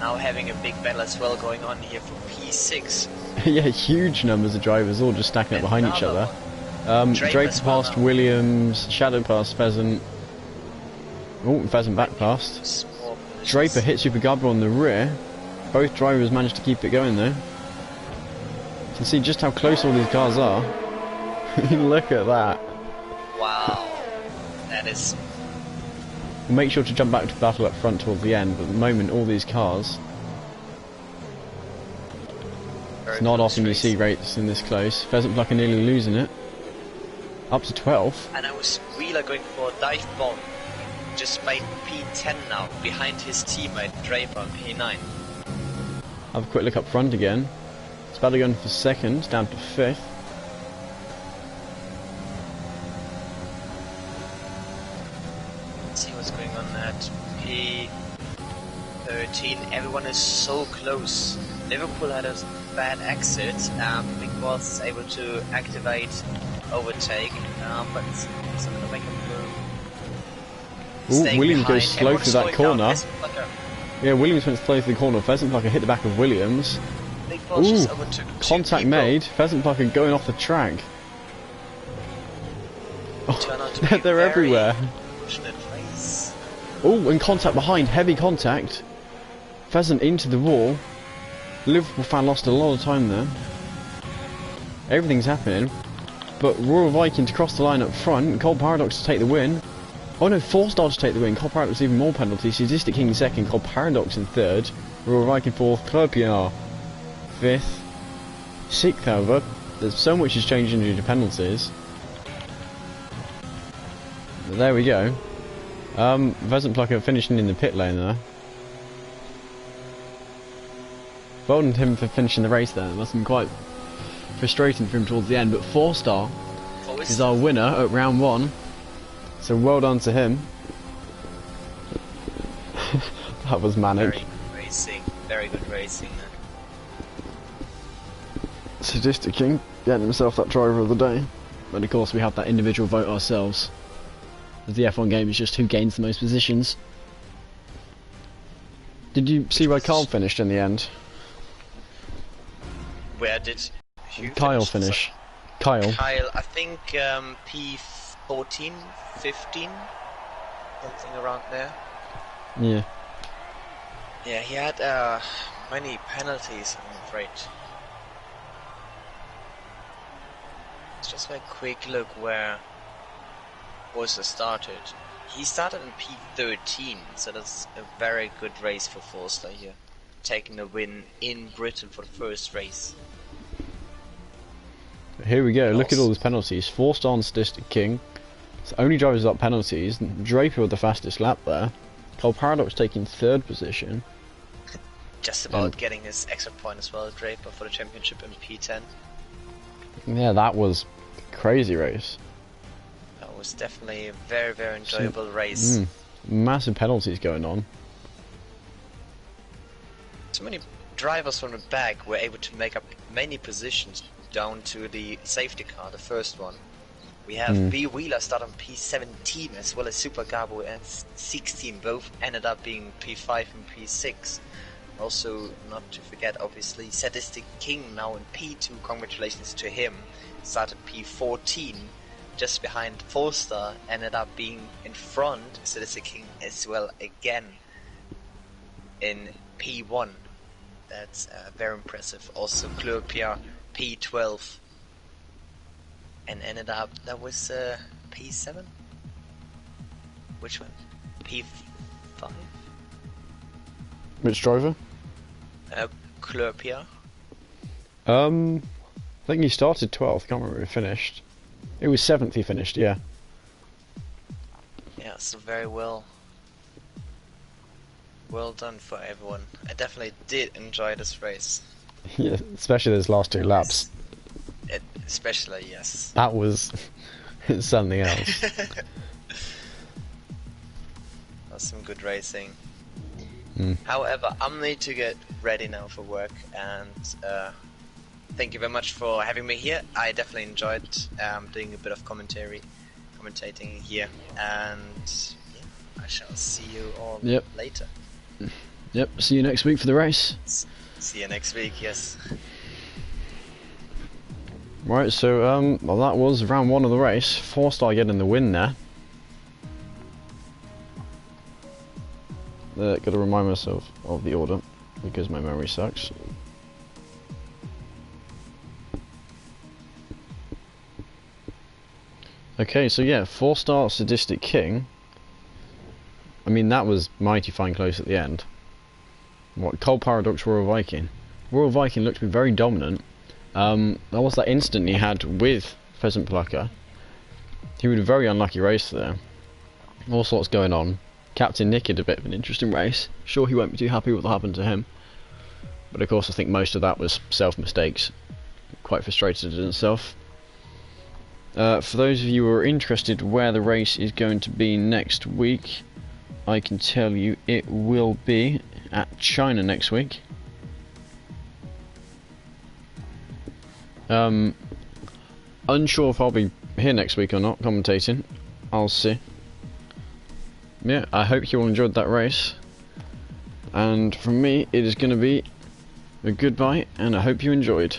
[SPEAKER 2] Now having a big battle as well going on here for P6.
[SPEAKER 1] Yeah, huge numbers of drivers all just stacking up behind each other. Draper past Williams, Shadow past Pheasant. Oh, Pheasant back past. Draper hit Super Gabba on the rear. Both drivers managed to keep it going though. You can see just how close all these cars are. Look at that.
[SPEAKER 2] Wow. That is...
[SPEAKER 1] We'll make sure to jump back to battle up front towards the end, but at the moment all these cars... It's not often you see rates in this close. Pheasant Plucker nearly losing it. Up to 12th.
[SPEAKER 2] And I was Wheeler going for a dive bomb. Just made P10 now, behind his teammate Draper on P9.
[SPEAKER 1] Have a quick look up front again. It's about to go in for 2nd, down to 5th.
[SPEAKER 2] Let's see what's going on at P13. Everyone is so close. Liverpool had a bad exit. Big Boss is able to activate overtake, but it's not going to make a move.
[SPEAKER 1] Ooh, Williams goes slow through that corner. Yeah, Williams went slow through the corner. Pheasant Plucker hit the back of Williams. Ooh, contact made. Pheasant Plucker going off the track. Oh, they're everywhere. Oh, and contact behind. Heavy contact. Pheasant into the wall. Liverpool fan lost a lot of time there. Everything's happening. But Royal Viking to cross the line up front. Cole Paradox to take the win. Oh no, 4-star to take the win. Cole Paradox even more penalties. Sadistic King in 2nd. Cole Paradox in 3rd. Royal Viking 4th. Clerpiar 5th. 6th, however. There's so much has changed due to penalties. But there we go. Pheasant Plucker finishing in the pit lane there. Well done to him for finishing the race there. It must have been quite frustrating for him towards the end. But 4-star is our winner at round 1. So well done to him. That was manic.
[SPEAKER 2] Very good racing. Very good racing.
[SPEAKER 1] Sadistic King getting himself that driver of the day. But of course we have that individual vote ourselves. As the F1 game is just who gains the most positions. Did you see where Carl finished in the end?
[SPEAKER 2] Where did
[SPEAKER 1] Kyle finish? Kyle,
[SPEAKER 2] I think P14, 15, something around there.
[SPEAKER 1] Yeah.
[SPEAKER 2] Yeah, he had many penalties, I'm afraid. Let's just make a quick look where Boyce started. He started in P13, so that's a very good race for Forster here. Taking a win in Britain for the first race.
[SPEAKER 1] Here we go, look at all those penalties. 4-star on Statistic King. It's only drivers without penalties. Draper with the fastest lap there. Cole Paradox taking 3rd position.
[SPEAKER 2] Just about getting his extra point as well, Draper, for the championship in P10.
[SPEAKER 1] Yeah, that was a crazy race.
[SPEAKER 2] That was definitely a very, very enjoyable race.
[SPEAKER 1] Massive penalties going on.
[SPEAKER 2] So many drivers from the back were able to make up many positions down to the safety car, the first one. We have B Wheeler start on P17 as well as Super Gabo at 16, both ended up being P5 and P6. Also, not to forget, obviously, Sadistic King now in P2, congratulations to him. Started P14, just behind Forster, ended up being in front, Sadistic King as well again in P1. That's very impressive. Also, Clerpier P12 and ended up, that was P7? Which one? P5?
[SPEAKER 1] Which driver?
[SPEAKER 2] Clerpier.
[SPEAKER 1] I think he started 12th, can't remember where he finished. It was 7th he finished, yeah.
[SPEAKER 2] Yeah, so very well. Well done for everyone. I definitely did enjoy this race.
[SPEAKER 1] Yeah, especially those last 2 laps.
[SPEAKER 2] Especially, yes.
[SPEAKER 1] That was something else.
[SPEAKER 2] That's some good racing. However, I'm need to get ready now for work, and thank you very much for having me here. I definitely enjoyed doing a bit of commentating here, and yeah, I shall see you all later.
[SPEAKER 1] Yep, see you next week for the race.
[SPEAKER 2] See you next week, yes.
[SPEAKER 1] Right, so well, that was round 1 of the race. 4-star getting the win there. Got to remind myself of the order because my memory sucks. Okay, so yeah, 4-star Sadistic King. I mean, that was mighty fine close at the end. What, Cole Paradox, Royal Viking. Royal Viking looked to be very dominant. There was that incident he had with Pheasant Plucker. He had a very unlucky race there. All sorts going on. Captain Nick had a bit of an interesting race. Sure, he won't be too happy with what happened to him. But of course, I think most of that was self-mistakes. Quite frustrated at himself. For those of you who are interested where the race is going to be next week, I can tell you it will be at China next week. Unsure if I'll be here next week or not, commentating. I'll see. Yeah, I hope you all enjoyed that race. And from me, it is going to be a goodbye, and I hope you enjoyed.